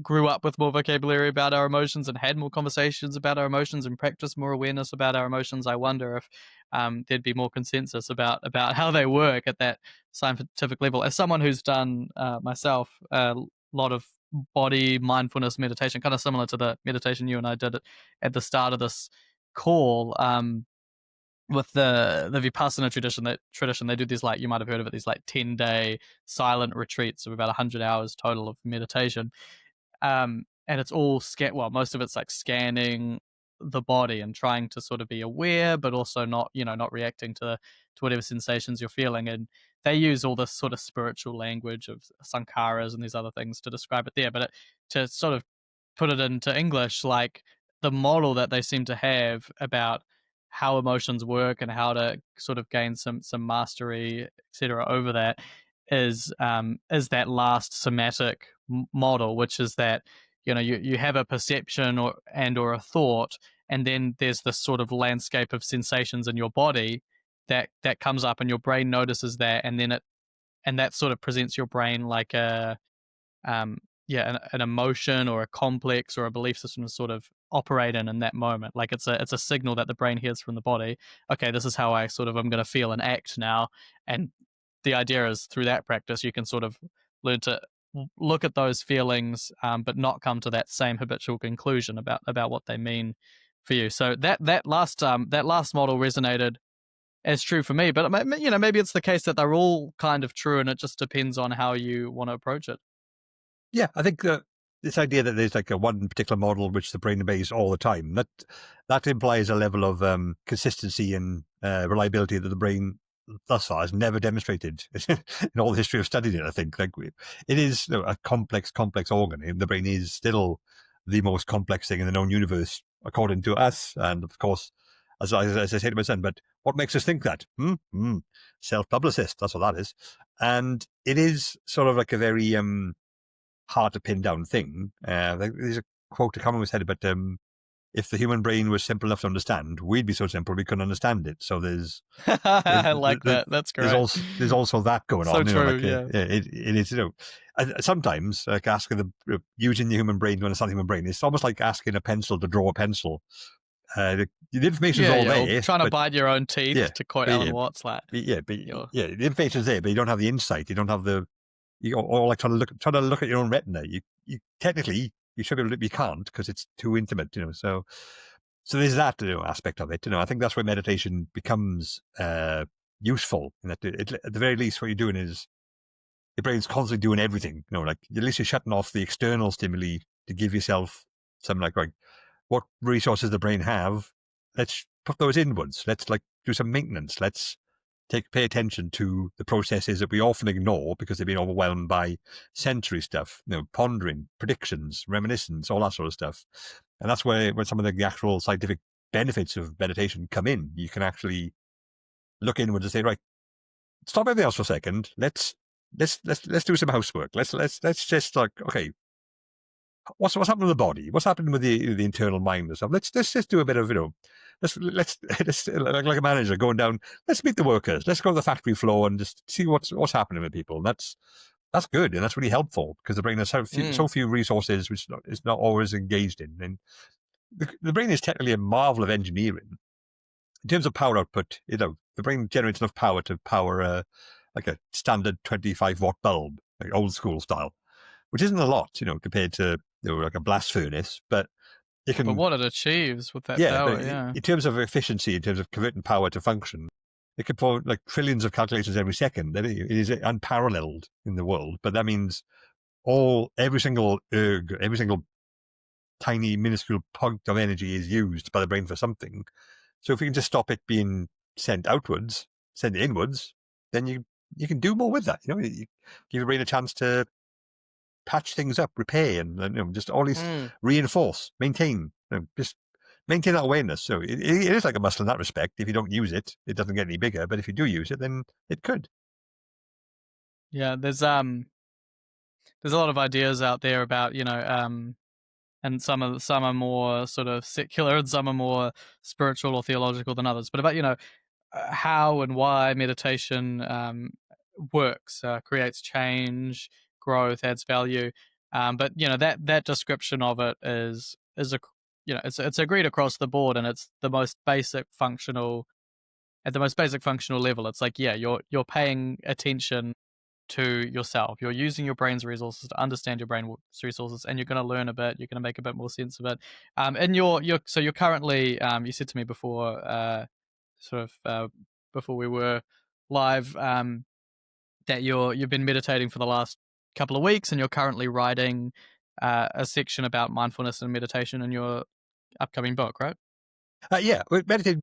grew up with more vocabulary about our emotions and had more conversations about our emotions and practiced more awareness about our emotions, I wonder if there'd be more consensus about how they work at that scientific level. As someone who's done myself a lot of body mindfulness meditation, kind of similar to the meditation you and I did at the start of this call, with the Vipassana tradition, they do these, like, you might have heard of it, these like 10-day silent retreats of about 100 hours total of meditation. And it's all most of it's like scanning the body and trying to sort of be aware, but also not reacting to whatever sensations you're feeling. And they use all this sort of spiritual language of sankharas and these other things to describe it there. But to sort of put it into English, like the model that they seem to have about how emotions work and how to sort of gain some mastery, etc., over that is that last somatic model, which is that you have a perception or a thought, and then there's this sort of landscape of sensations in your body that comes up, and your brain notices that, and then that sort of presents your brain like um, an emotion or a complex or a belief system to sort of operate in that moment. Like it's a signal that the brain hears from the body. Okay, this is how I sort of am going to feel and act now. And the idea is through that practice, you can sort of learn to look at those feelings, but not come to that same habitual conclusion about what they mean for you. So that last model resonated as true for me. But maybe it's the case that they're all kind of true, and it just depends on how you want to approach it. Yeah, I think this idea that there's like a one particular model which the brain obeys all the time, that implies a level of consistency and reliability that the brain thus far has never demonstrated in all the history of studying it. I think like it is a complex organ. The brain is still the most complex thing in the known universe, according to us. And of course, as I say to my son, but what makes us think that? Self-publicist, that's what that is. And it is sort of like a very hard to pin down thing. There's a quote, I can't remember said it, but if the human brain was simple enough to understand, we'd be so simple we couldn't understand it. So I like that. That's great. There's also that going so on. True, yeah. It is. Sometimes like asking using the human brain to understand the human brain, it's almost like asking a pencil to draw a pencil. The information's all there. Trying to bite your own teeth, to quote Alan Watts. Like, the information's there, but you don't have the insight. You don't have the. Or like trying to look at your own retina. You technically you should be able to, you can't because it's too intimate. So there's that aspect of it. I think that's where meditation becomes useful. In that, at the very least, what you're doing is your brain's constantly doing everything. Like at least you're shutting off the external stimuli to give yourself something like, right, what resources the brain have, let's put those inwards. Let's like do some maintenance. Let's pay attention to the processes that we often ignore because they've been overwhelmed by sensory stuff, pondering, predictions, reminiscence, all that sort of stuff. And that's where some of the actual scientific benefits of meditation come in. You can actually look inwards and say, right, stop everything else for a second. Let's do some housework. Let's just like, okay, what's happening with the body? What's happening with the internal mind and stuff? Let's just do a bit of let's like a manager going down. Let's meet the workers. Let's go to the factory floor and just see what's happening with people. And that's good and that's really helpful because the brain has so few resources which is not always engaged in. And the brain is technically a marvel of engineering in terms of power output. The brain generates enough power to power like a standard 25-watt bulb, like old school style, which isn't a lot, compared to like a blast furnace, but it can. But what it achieves with that Yeah, power, but yeah. in terms of efficiency, in terms of converting power to function, it can perform like trillions of calculations every second. It is unparalleled in the world, but that means every single erg, every single tiny minuscule point of energy is used by the brain for something. So if we can just stop it being sent outwards, send it inwards, then you can do more with that. You give your brain a chance to patch things up, repair, and just always reinforce, maintain, just maintain that awareness. So it is like a muscle in that respect. If you don't use it, it doesn't get any bigger. But if you do use it, then it could. Yeah, there's a lot of ideas out there about and some are more sort of secular and some are more spiritual or theological than others. But about how and why meditation works, creates change, growth, adds value. But that description of it is a it's agreed across the board, and it's the most basic functional at the most basic functional level. It's like, yeah, you're paying attention to yourself. You're using your brain's resources to understand your brain's resources, and you're going to learn a bit. You're going to make a bit more sense of it. And you're currently, you said to me before, before we were live, that you've been meditating for the last couple of weeks, and you're currently writing a section about mindfulness and meditation in your upcoming book, right? Yeah, meditating,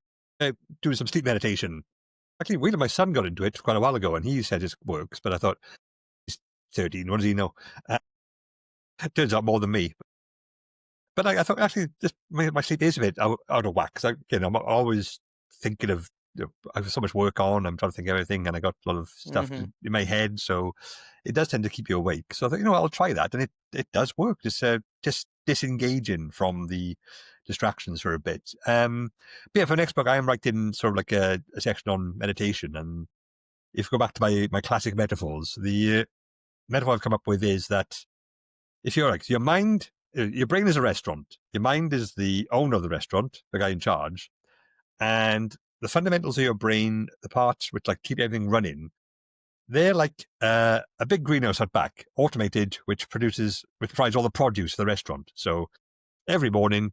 doing some sleep meditation. Actually, my son got into it quite a while ago, and he said it works. But I thought, he's 13. What does he know? Turns out more than me. But I thought actually, my sleep is a bit out of whack. Because I'm always thinking of. I have so much work on. I'm trying to think of everything, and I got a lot of stuff in my head, so it does tend to keep you awake. So I thought, I'll try that, and it does work. Just disengaging from the distractions for a bit. But yeah, for the next book, I am writing sort of like a section on meditation, and if you go back to my classic metaphors, the metaphor I've come up with is that if you're like your mind, your brain is a restaurant, your mind is the owner of the restaurant, the guy in charge, and the fundamentals of your brain, the parts which like keep everything running, they're like a big greenhouse out back, automated, which provides all the produce for the restaurant. So every morning,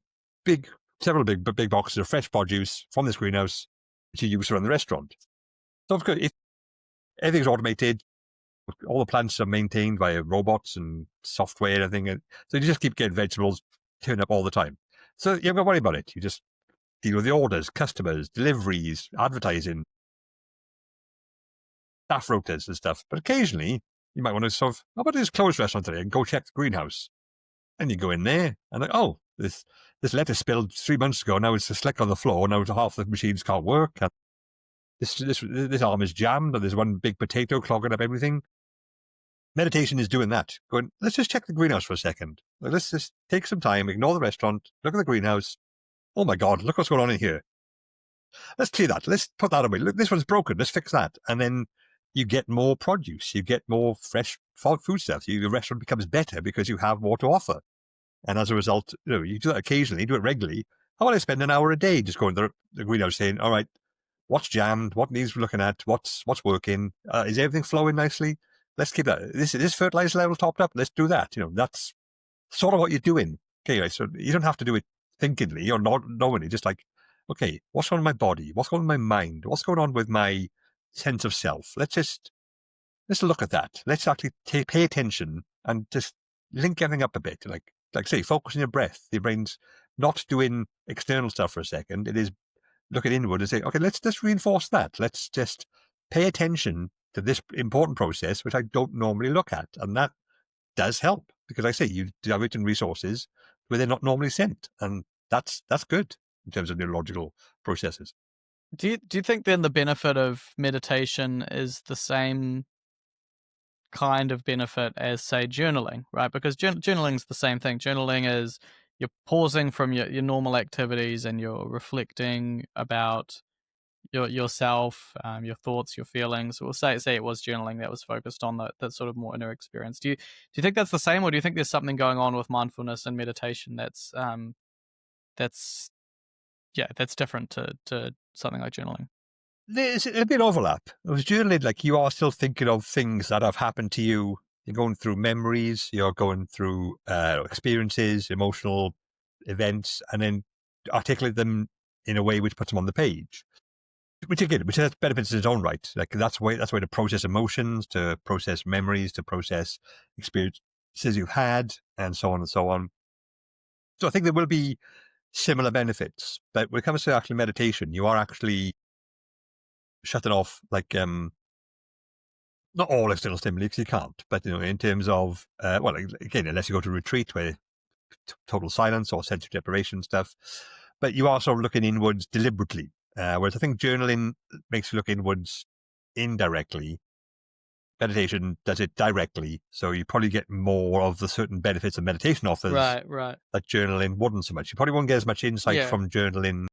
several big boxes of fresh produce from this greenhouse, which you use to run the restaurant. So of course, if everything's automated, all the plants are maintained by robots and software and everything. So you just keep getting vegetables turn up all the time. So you haven't got to worry about it. You just deal with the orders, customers, deliveries, advertising, staff rotas and stuff. But occasionally, you might want to sort of, how about this closed restaurant today and go check the greenhouse? And you go in there and like, oh, this lettuce spilled 3 months ago. Now it's a slick on the floor. Now half the machines can't work. And this arm is jammed. And there's one big potato clogging up everything. Meditation is doing that. Going, let's just check the greenhouse for a second. Let's just take some time, ignore the restaurant, look at the greenhouse. Oh my God, look what's going on in here. Let's clear that. Let's put that away. Look, this one's broken. Let's fix that. And then you get more produce. You get more fresh food stuff. The restaurant becomes better because you have more to offer. And as a result, you do that occasionally, you do it regularly. How about I spend an hour a day just going to the greenhouse saying, all right, what's jammed? What needs looking at? What's working? Is everything flowing nicely? Let's keep that. This fertilizer level topped up. Let's do that. That's sort of what you're doing. Okay, right, so you don't have to do it thinkingly or not knowingly. Just like, okay, what's going on in my body? What's going on in my mind? What's going on with my sense of self? Let's just let's look at that. Let's actually pay attention and just link everything up a bit. Like say, focus on your breath. Your brain's not doing external stuff for a second. It is looking inward and say, okay, let's just reinforce that. Let's just pay attention to this important process, which I don't normally look at. And that does help because I say you divert in resources where they're not normally sent. And that's good in terms of neurological processes. Do you think then the benefit of meditation is the same kind of benefit as, say, journaling, right? Because journaling is the same thing. Journaling is you're pausing from your normal activities and you're reflecting about yourself, your thoughts, your feelings. We'll say it was journaling that was focused on that sort of more inner experience. Do you think that's the same, or do you think there's something going on with mindfulness and meditation that's different to something like journaling? There's a bit of overlap. It was journaling, like you are still thinking of things that have happened to you. You're going through memories, you're going through experiences, emotional events, and then articulate them in a way which puts them on the page. Which has benefits in its own right. Like that's way to process emotions, to process memories, to process experiences you've had, and so on and so on. So I think there will be similar benefits. But when it comes to actually meditation, you are actually shutting off, like not all external stimuli because you can't, but in terms of again, unless you go to a retreat where total silence or sensory deprivation stuff, but you are sort of looking inwards deliberately. Whereas I think journaling makes you look inwards indirectly. Meditation does it directly, so you probably get more of the certain benefits that meditation offers. Right. That journaling wouldn't so much. You probably won't get as much insight from journaling.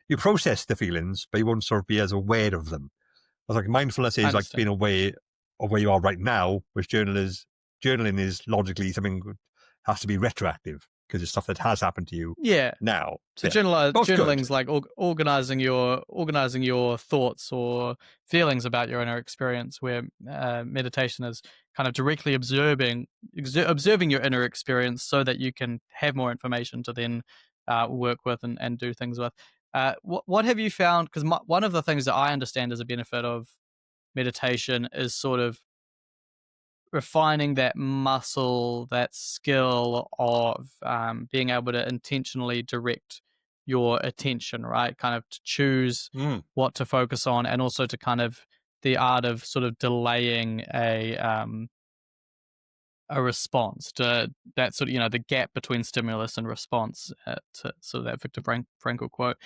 You process the feelings, but you won't sort of be as aware of them. I was like, mindfulness is like being aware of where you are right now, which journaling is logically something that has to be retroactive because it's stuff that has happened to you now. So journaling's like organizing your thoughts or feelings about your inner experience, where meditation is kind of directly observing your inner experience so that you can have more information to then work with and do things with. What have you found? Because one of the things that I understand as a benefit of meditation is sort of refining that muscle, that skill of being able to intentionally direct your attention, right? Kind of to choose what to focus on, and also to kind of the art of sort of delaying a response to that sort of, the gap between stimulus and response, to sort of that Viktor Frankl quote.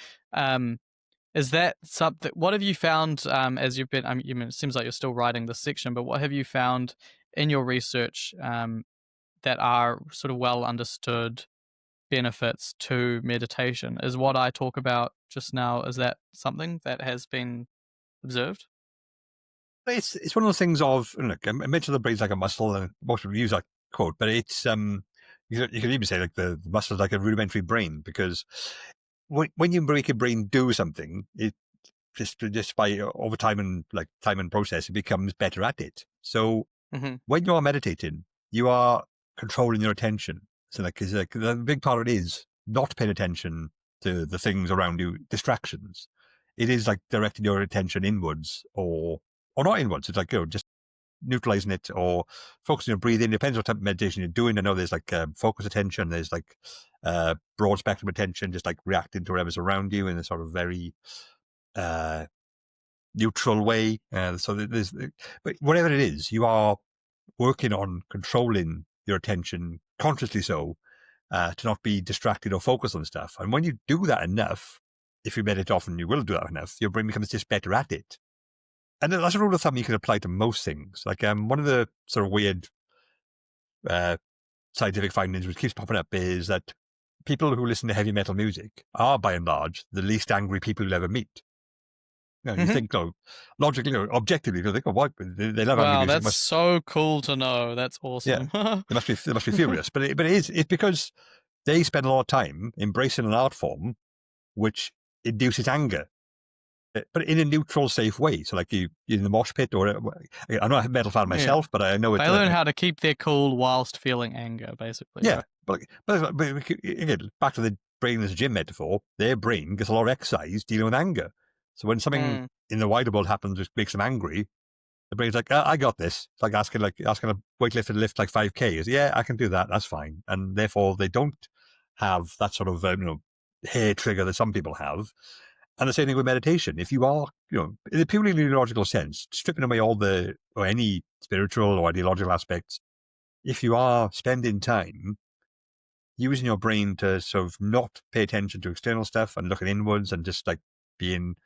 Is that something? What have you found as you've been? It seems like you're still writing this section, but what have you found in your research that are sort of well understood benefits to meditation? Is what I talk about just now, is that something that has been observed? It's one of those things of, look, I mentioned the brain's like a muscle, and most people use that quote, but it's you can even say like the muscle is like a rudimentary brain, because when you make your brain do something, it just by over time and process, it becomes better at it. So when you are meditating, you are controlling your attention. So the big part of it is not paying attention to the things around you, distractions. It is like directing your attention inwards or not inwards. It's like, just neutralizing it or focusing on breathing. Depends what type of meditation you're doing. I know there's like focus attention, there's like broad spectrum attention, just like reacting to whatever's around you in a sort of very neutral way. But whatever it is, you are working on controlling your attention consciously, so to not be distracted or focused on stuff. And when you do that enough, if you meditate often, you will do that enough, your brain becomes just better at it. And that's a rule of thumb you can apply to most things. Like one of the sort of weird scientific findings which keeps popping up is that people who listen to heavy metal music are, by and large, the least angry people you'll ever meet. You think, logically or objectively, you think, what? They love angry music. That's so cool to know. That's awesome. Yeah, they must be furious. But it's because they spend a lot of time embracing an art form which induces anger, but in a neutral, safe way. So like you in the mosh pit, or I'm not a metal fan myself, but I know they learn how to keep their cool whilst feeling anger, basically. Yeah, right? but again, back to the brain as a gym metaphor, their brain gets a lot of exercise dealing with anger. So when something in the wider world happens which makes them angry, The brain's like, I got this. It's like asking a weightlifter to lift like 5K. Yeah, I can do that. That's fine. And therefore, they don't have that sort of hair trigger that some people have. And the same thing with meditation. If you are, in a purely neurological sense, stripping away or any spiritual or ideological aspects, if you are spending time using your brain to sort of not pay attention to external stuff and looking inwards and just like being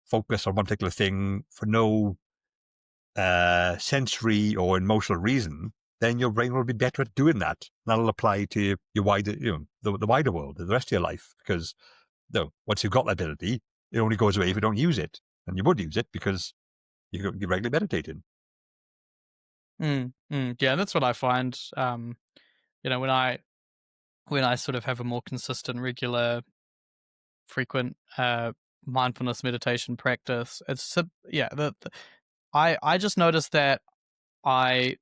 focused on one particular thing for no sensory or emotional reason, then your brain will be better at doing that. That'll apply to your wider, the wider world, the rest of your life. Because once you've got that ability, it only goes away if you don't use it, and you would use it because you're regularly meditating. Yeah, that's what I find. When I sort of have a more consistent, regular, frequent mindfulness meditation practice, I just noticed that I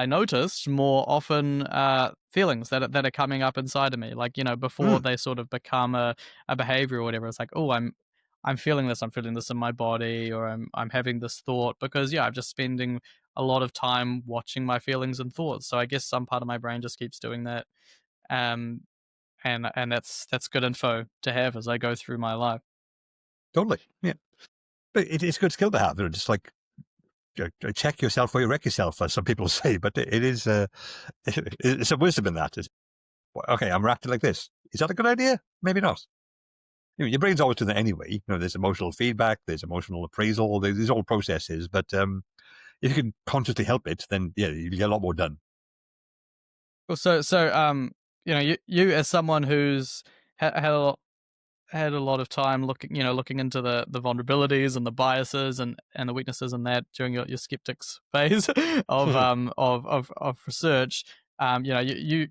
noticed more often feelings that are coming up inside of me, like before they sort of become a behavior or whatever. It's like, oh, I'm feeling this. I'm feeling this in my body, or I'm having this thought because I'm just spending a lot of time watching my feelings and thoughts. So I guess some part of my brain just keeps doing that, um, and that's good info to have as I go through my life. Totally, yeah. But it's a good skill to have. Just like check yourself or you wreck yourself, as some people say. But it is it's a wisdom in that. Okay, I'm reacting like this. Is that a good idea? Maybe not. Your brain's always doing that anyway. There's emotional feedback, there's emotional appraisal, there's all processes. But if you can consciously help it, then you get a lot more done. Well, you as someone who's had a lot of time looking into the vulnerabilities and the biases and the weaknesses in that during your skeptics phase of research. You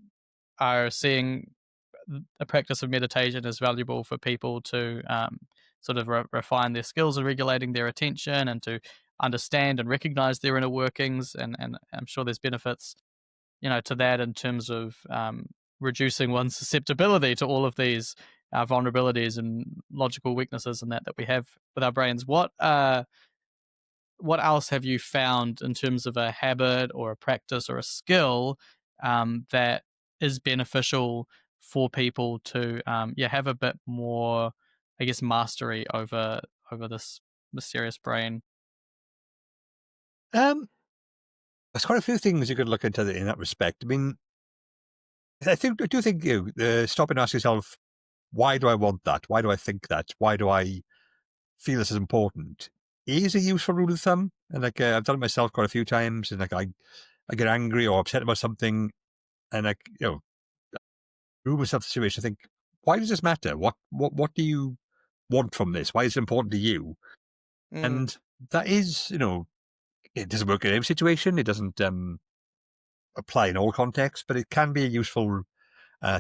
are seeing a practice of meditation as valuable for people to sort of refine their skills in regulating their attention and to understand and recognize their inner workings. And I'm sure there's benefits, to that in terms of reducing one's susceptibility to all of these vulnerabilities and logical weaknesses and that we have with our brains. What else have you found in terms of a habit or a practice or a skill that is beneficial for people to have a bit more, I guess, mastery over this mysterious brain? There's quite a few things you could look into in that respect. I mean, I do think stop and ask yourself, why do I want that? Why do I think that? Why do I feel this is important? Is a useful rule of thumb. And like I've done it myself quite a few times. And like I get angry or upset about something, and like rule myself the situation. I think, why does this matter? What do you want from this? Why is it important to you? And that is, it doesn't work in every situation. It doesn't apply in all contexts, but it can be a useful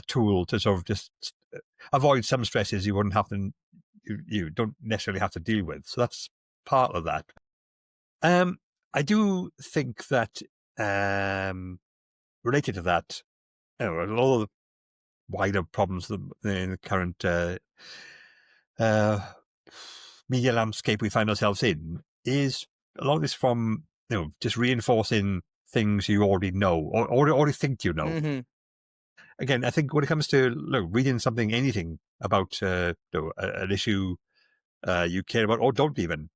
tool to sort of just avoid some stresses you wouldn't have to, you don't necessarily have to deal with. So that's part of that. I do think that related to that, a lot of the wider problems in the current media landscape we find ourselves in is a lot of this from just reinforcing things you already know or already think you know. Mm-hmm. Again, I think when it comes to reading anything about an issue you care about or don't even,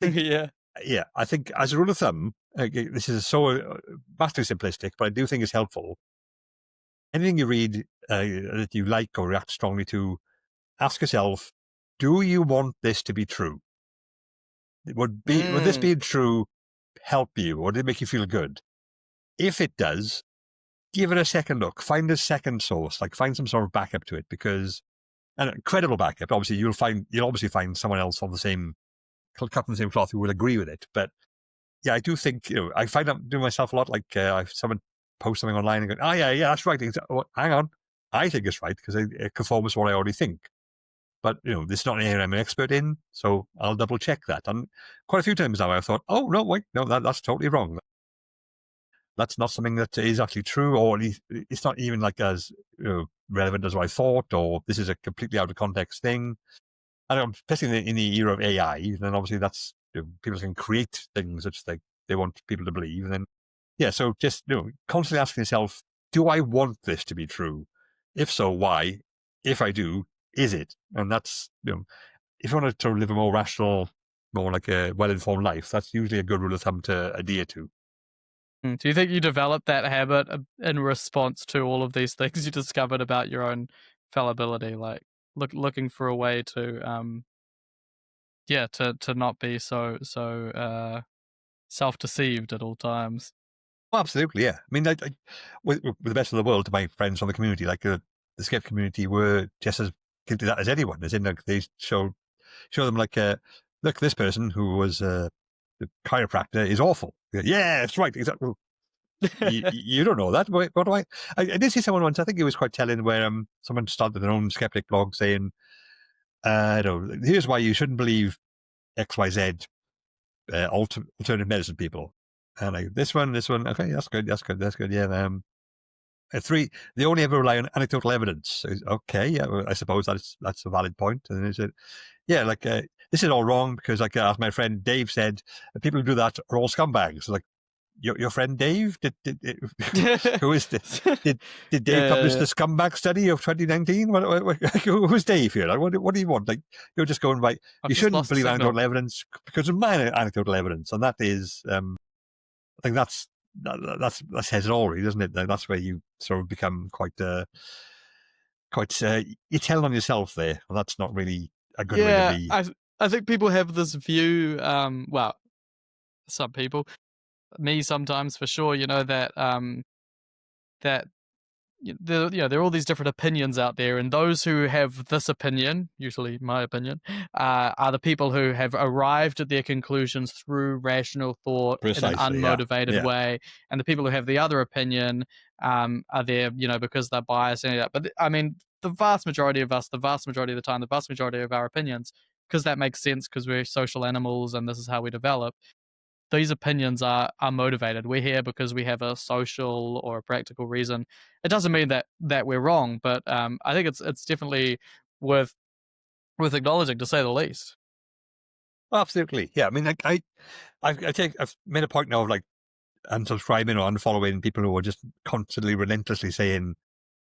Yeah. I think as a rule of thumb, this is so vastly simplistic, but I do think it's helpful. Anything you read that you like or react strongly to, ask yourself, do you want this to be true? Would this being true help you, or did it make you feel good? If it does, give it a second look. Find a second source, like find some sort of backup to it, because and a credible backup. Obviously, you'll obviously find someone else on the same cut from the same cloth who will agree with it. But yeah, I do think I find out doing myself a lot. Like if someone posts something online and go, "Oh yeah, that's right." Hang on, I think it's right because it conforms to what I already think. But this is not an area I'm an expert in, so I'll double check that. And quite a few times now, I thought, "Oh no, wait, no, that's totally wrong. That's not something that is actually true, or it's not even like as relevant as what I thought, or this is a completely out of context thing." And especially in the era of AI, then obviously that's people can create things which they want people to believe. And then, so just, constantly asking yourself, do I want this to be true? If so, why? If I do, is it? And that's, if you want to live a more rational, more like a well-informed life, that's usually a good rule of thumb to adhere to. Do you think you developed that habit in response to all of these things you discovered about your own fallibility, like looking for a way to to not be so self-deceived at all times? Oh, absolutely, yeah. I mean, with the best of the world, to my friends from the community, like the skeptic community, were just as guilty of that as anyone. As in, like, they show them, like, look, this person who was the chiropractor is awful. Yeah, that's right, exactly. You don't know that. What do I did see someone once, I think it was quite telling, where someone started their own skeptic blog saying, here's why you shouldn't believe XYZ alternative medicine people. And like this one, okay, that's good. Yeah. 3, they only ever rely on anecdotal evidence. Okay, yeah, well, I suppose that's a valid point. And they said, yeah, like this is all wrong because, like, as my friend Dave said, people who do that are all scumbags. Like, your friend Dave, who is this? Did Dave publish the scumbag study of 2019? Who's Dave here? Like, what do you want? Like, you're just going by. You shouldn't believe anecdotal evidence because of my anecdotal evidence, and that is, I think that says it all, really, doesn't it? That's where you sort of become quite you're telling on yourself there, and that's not really a good way to be. I think people have this view. Well, some people. Me sometimes, for sure, that that there are all these different opinions out there, and those who have this opinion, usually my opinion, are the people who have arrived at their conclusions through rational thought. Precisely, in an unmotivated way, and the people who have the other opinion are there, because they're biased and that. But I mean, the vast majority of us, the vast majority of the time, the vast majority of our opinions, because that makes sense, because we're social animals and this is how we develop. These opinions are motivated. We're here because we have a social or a practical reason. It doesn't mean that we're wrong, but I think it's definitely worth acknowledging, to say the least. Absolutely, yeah. I mean, like, I've made a point now of, like, unsubscribing or unfollowing people who are just constantly, relentlessly saying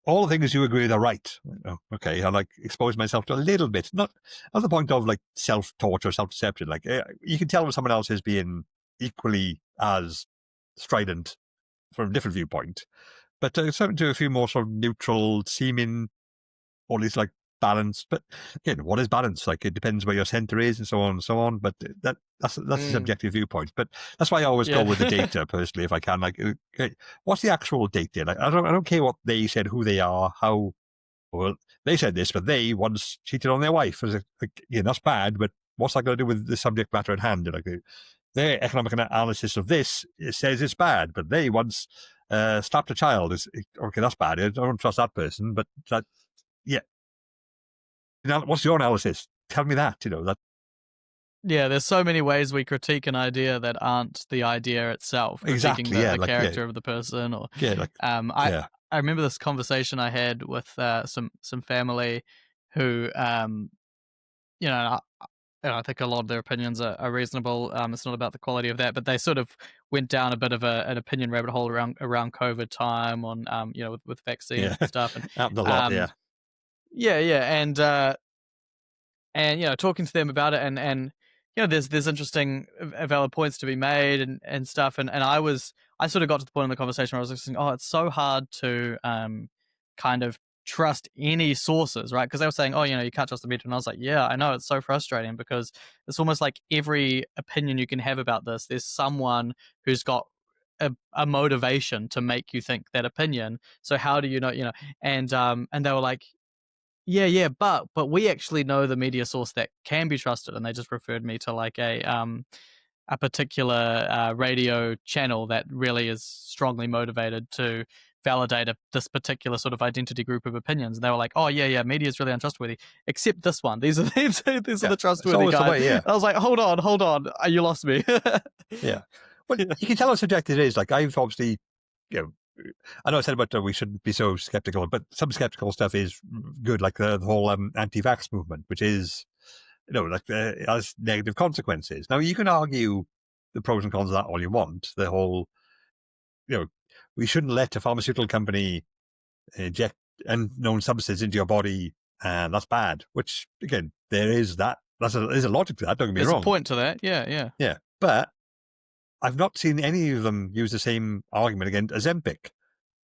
all the things you agree with are right. Oh, okay, I like expose myself to a little bit, not at the point of, like, self-taught or self-deception. Like, you can tell when someone else is being equally as strident from a different viewpoint, but something to a few more sort of neutral seeming, or at least, like, balance. But again, what is balance? Like, it depends where your center is and so on and so on. But that's a subjective viewpoint. But that's why I always go with the data, personally, if I can. Like, okay, what's the actual data? Like, I don't care what they said, who they are, how. Well, they said this, but they once cheated on their wife. That's bad, but what's that going to do with the subject matter at hand? Like, their economic analysis of this, it says it's bad, but they once slapped a child. Okay, that's bad. I don't trust that person, but that, yeah. Now, what's your analysis? Tell me that, that. Yeah, there's so many ways we critique an idea that aren't the idea itself. Exactly, the character of the person, or I remember this conversation I had with some family who, I think a lot of their opinions are reasonable. It's not about the quality of that, but they sort of went down a bit of an opinion rabbit hole around COVID time on, with vaccines and stuff. And happened a lot, and talking to them about it, and there's interesting valid points to be made and stuff. And I sort of got to the point in the conversation where I was listening, it's so hard to kind of trust any sources, right? Because they were saying, you can't trust the media. And I was like, yeah, I know, it's so frustrating, because it's almost like every opinion you can have about this, there's someone who's got a motivation to make you think that opinion. So how do you know, and they were like, yeah, but we actually know the media source that can be trusted. And they just referred me to, like, a particular radio channel that really is strongly motivated to validate this particular sort of identity group of opinions. And they were like, yeah, media is really untrustworthy, except this one. These are the trustworthy guys. Way, yeah. I was like, hold on, you lost me. Yeah. Well, you can tell how subjective it is. Like, I've obviously, I know I said about we shouldn't be so skeptical, but some skeptical stuff is good, like the whole anti-vax movement, which is has negative consequences. Now, you can argue the pros and cons of that all you want. The whole, we shouldn't let a pharmaceutical company inject unknown substances into your body, and that's bad. Which, again, there's a logic to that. Don't get me wrong. There's a point to that. Yeah. Yeah, but I've not seen any of them use the same argument against Ozempic,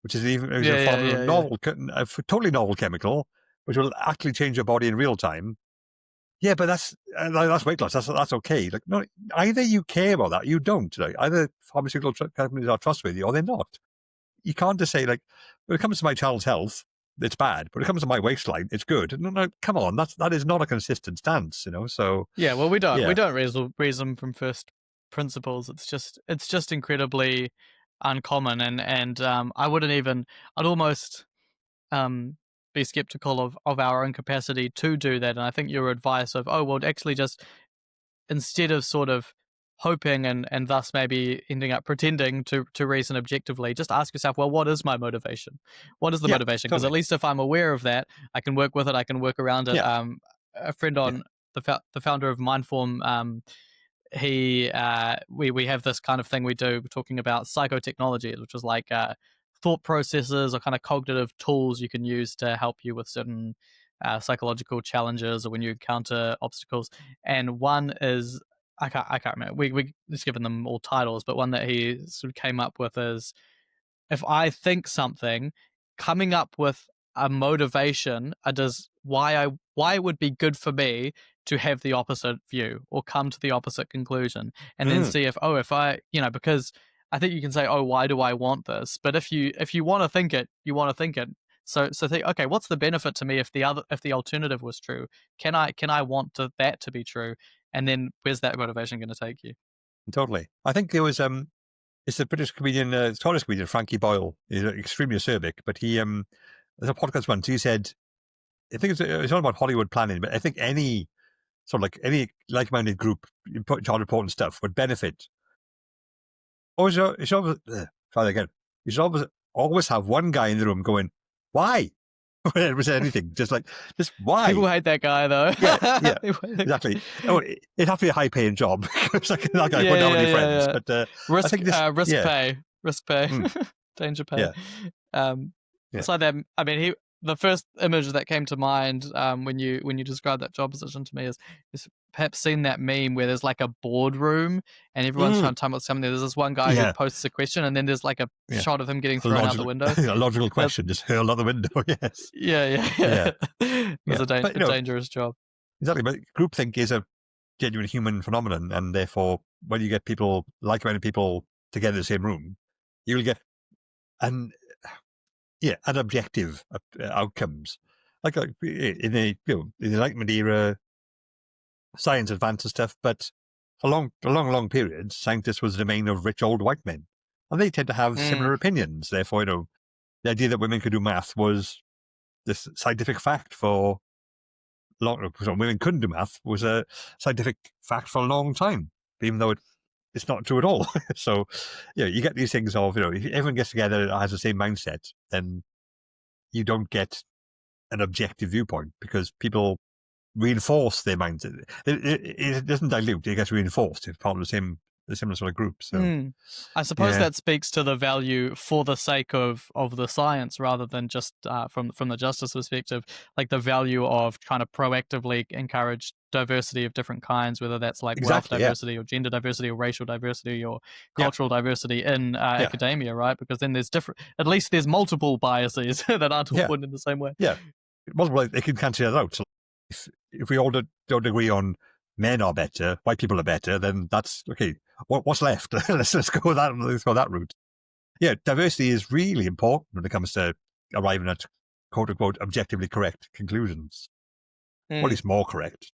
which is a totally novel chemical, which will actually change your body in real time. Yeah, but that's weight loss. That's okay. Like, no, either you care about that, or you don't. Like, either pharmaceutical companies are trustworthy, or they're not. You can't just say, like, when it comes to my child's health, it's bad. But when it comes to my waistline, it's good. No, come on, that is not a consistent stance, So yeah, well, we don't reason from first principles. It's just incredibly uncommon, and I'd almost be skeptical of our own capacity to do that. And I think your advice of, actually just instead of sort of hoping and thus maybe ending up pretending to reason objectively, just ask yourself, well, what is my motivation? What is the motivation? Because at least if I'm aware of that, I can work with it, I can work around it. A friend on the founder of Mindform, we have this kind of thing we do talking about psychotechnology, which is like thought processes or kind of cognitive tools you can use to help you with certain psychological challenges or when you encounter obstacles. And one is, I can't remember, we just given them all titles, but one that he sort of came up with is, if I think something, coming up with a motivation why it would be good for me to have the opposite view or come to the opposite conclusion, and then see if I, because I think you can say, why do I want this? But if you want to think it, you want to think it. So think, okay, what's the benefit to me if the alternative was true? Can I want that to be true? And then where's that motivation going to take you? Totally. I think there was it's the British comedian, Scottish comedian Frankie Boyle. He's extremely acerbic, but he there's a podcast once he said, I think it's not about Hollywood planning, but I think any like-minded group in charge of important stuff would benefit. You should always have one guy in the room going, why? Whenever was anything, just why? People hate that guy, though. Yeah, exactly. It'd have to be a high-paying job. It's like that guy wouldn't have any friends. But risk pay, danger pay. It's like that. I mean, the first image that came to mind when you described that job position to me is perhaps seen that meme where there's like a boardroom and everyone's trying to time out something. There's this one guy who posts a question and then there's like a shot of him getting thrown out the window. A logical question, just hurled out the window. Yes. Yeah. It's a dangerous job. Exactly, but groupthink is a genuine human phenomenon, and therefore, when you get like-minded people together in the same room, you will get an objective outcomes. Like in the Enlightenment era, science advanced and stuff, but for long periods, scientists was the domain of rich old white men, and they tend to have similar opinions. Therefore, the idea that women could do math was this scientific fact for long. So women couldn't do math was a scientific fact for a long time, even though it's not true at all. So, you get these things of, if everyone gets together and has the same mindset, then you don't get an objective viewpoint because people reinforce their mindset. It doesn't dilute; it gets reinforced. It's part of the similar sort of group. So, I suppose that speaks to the value for the sake of the science, rather than just from the justice perspective, like the value of trying to proactively encourage diversity of different kinds, whether that's like wealth diversity or gender diversity or racial diversity or cultural diversity in academia, right? Because then at least there's multiple biases that aren't all put in the same way. Yeah, multiple, they can cancel it out. So if we all don't agree on men are better, white people are better, then that's okay. What's left? let's go that route. Yeah, diversity is really important when it comes to arriving at quote unquote objectively correct conclusions, or at least more correct.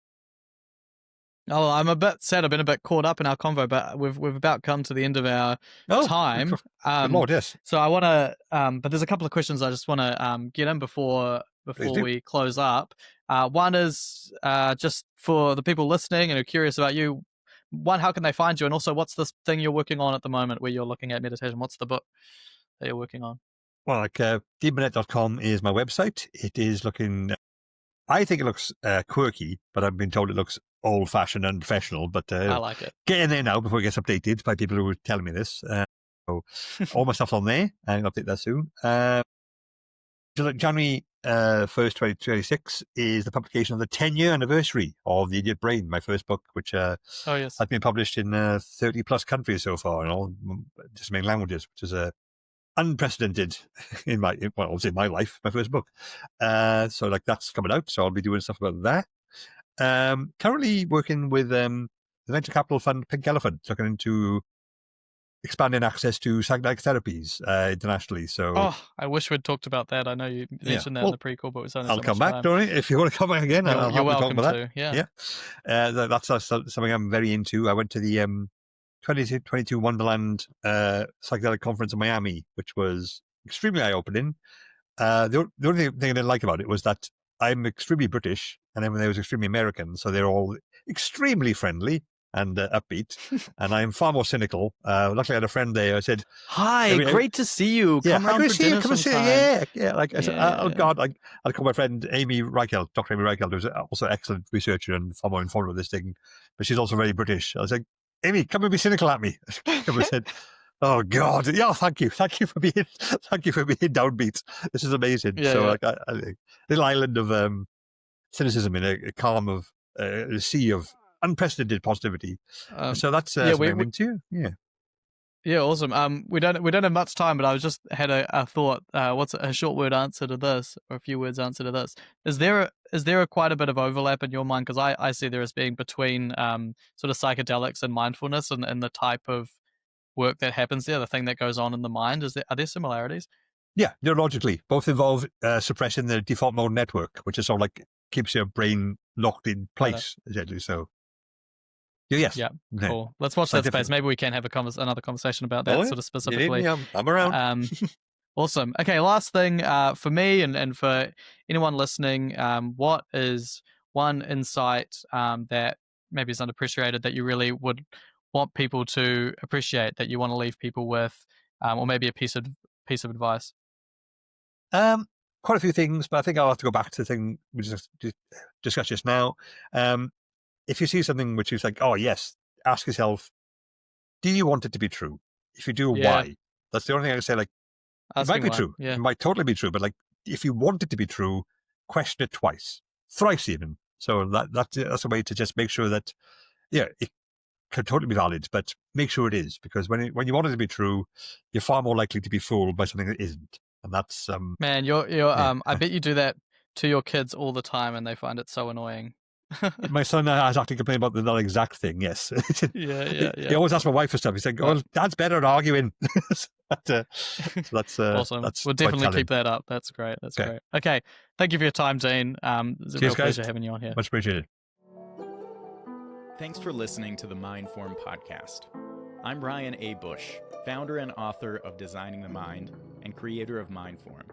Oh, I'm a bit sad. I've been a bit caught up in our convo, but we've about come to the end of our time. Lord, yes. So I want to, but there's a couple of questions I just want to get in before we close up. One is just for the people listening and who are curious about you. One, how can they find you? And also, what's this thing you're working on at the moment where you're looking at meditation? What's the book that you're working on? Well, Burnett.com is my website. It is looking I think it looks quirky, but I've been told it looks old-fashioned and professional. But I like it. get in there now before it gets updated by people who were telling me this. So all my stuff's on there. I'm going to update that soon. January 1st, 2026 is the publication of the 10-year anniversary of The Idiot Brain, my first book, which Oh, yes. has been published in 30-plus countries so far, in all just main languages, which is unprecedented in my life, my first book. So like that's coming out, so I'll be doing stuff about that. Currently working with the venture capital fund Pink Elephant, looking into expanding access to psychedelic therapies internationally. So, I wish we'd talked about that. I know you mentioned that in the prequel, but it's only I'll come back, don't I? If you want to come back again, I'll you're happily talk welcome about to. that. Yeah. That's something I'm very into. I went to the 2022 Wonderland psychedelic conference in Miami, which was extremely eye-opening. The only thing I didn't like about it was that I'm extremely British, and everyone there was extremely American, so they're all extremely friendly and upbeat, and I'm far more cynical. Luckily, I had a friend there. I said, "Hi, great to see you. Yeah, come round for dinner sometime." Yeah. Like I said, oh God, like I'd call my friend Amy Reichelt, Dr. Amy Reichelt, who's also an excellent researcher and far more informed of this thing, but she's also very British. I was like, Amy, come and be cynical at me. I said, oh God, yeah, thank you for being downbeat. This is amazing. Like a little island of cynicism in a calm of a sea of unprecedented positivity. So that's something I'm into. Yeah. Yeah, awesome. We don't have much time, but I was just had a thought. What's a short word answer to this, or a few words answer to this? Is there a quite a bit of overlap in your mind? Because I see there as being between sort of psychedelics and mindfulness, and the type of work that happens there, the thing that goes on in the mind. Are there similarities? Yeah, neurologically, both involve suppressing the default mode network, which is sort of like keeps your brain locked in place, essentially. So, yes. Yeah, cool. Let's watch that space. Maybe we can have another conversation about that sort of specifically. I'm around. Awesome. Okay, last thing for me and for anyone listening, what is one insight that maybe is underappreciated that you really would want people to appreciate, that you want to leave people with, or maybe a piece of advice? Quite a few things, but I think I'll have to go back to the thing we just discussed just now. If you see something which is like, oh yes, ask yourself, do you want it to be true? If you do, why? That's the only thing I can say. Like, it might be true. Yeah. It might totally be true, but like, if you want it to be true, question it twice, thrice even. So that's a way to just make sure that, it can totally be valid, but make sure it is, because when you want it to be true, you're far more likely to be fooled by something that isn't. And that's man, you're I bet you do that to your kids all the time, and they find it so annoying. My son has actually complained about that exact thing. Yes. Yeah. He always asks my wife for stuff. He's like, "Oh, Dad's better at arguing." So that's awesome. We'll definitely keep that up. That's great. Great. Okay, thank you for your time, Dean. It's a real pleasure having you on here. Much appreciated. Thanks for listening to the Mindform podcast. I'm Ryan A. Bush, founder and author of Designing the Mind and creator of Mindform.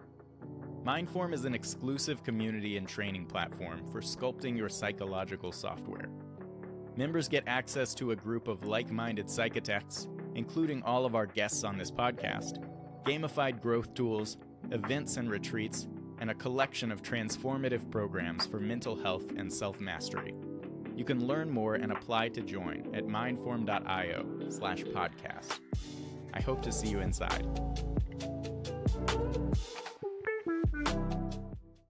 Mindform is an exclusive community and training platform for sculpting your psychological software. Members get access to a group of like-minded psychotechs, including all of our guests on this podcast, gamified growth tools, events and retreats, and a collection of transformative programs for mental health and self-mastery. You can learn more and apply to join at mindform.io/podcast. I hope to see you inside.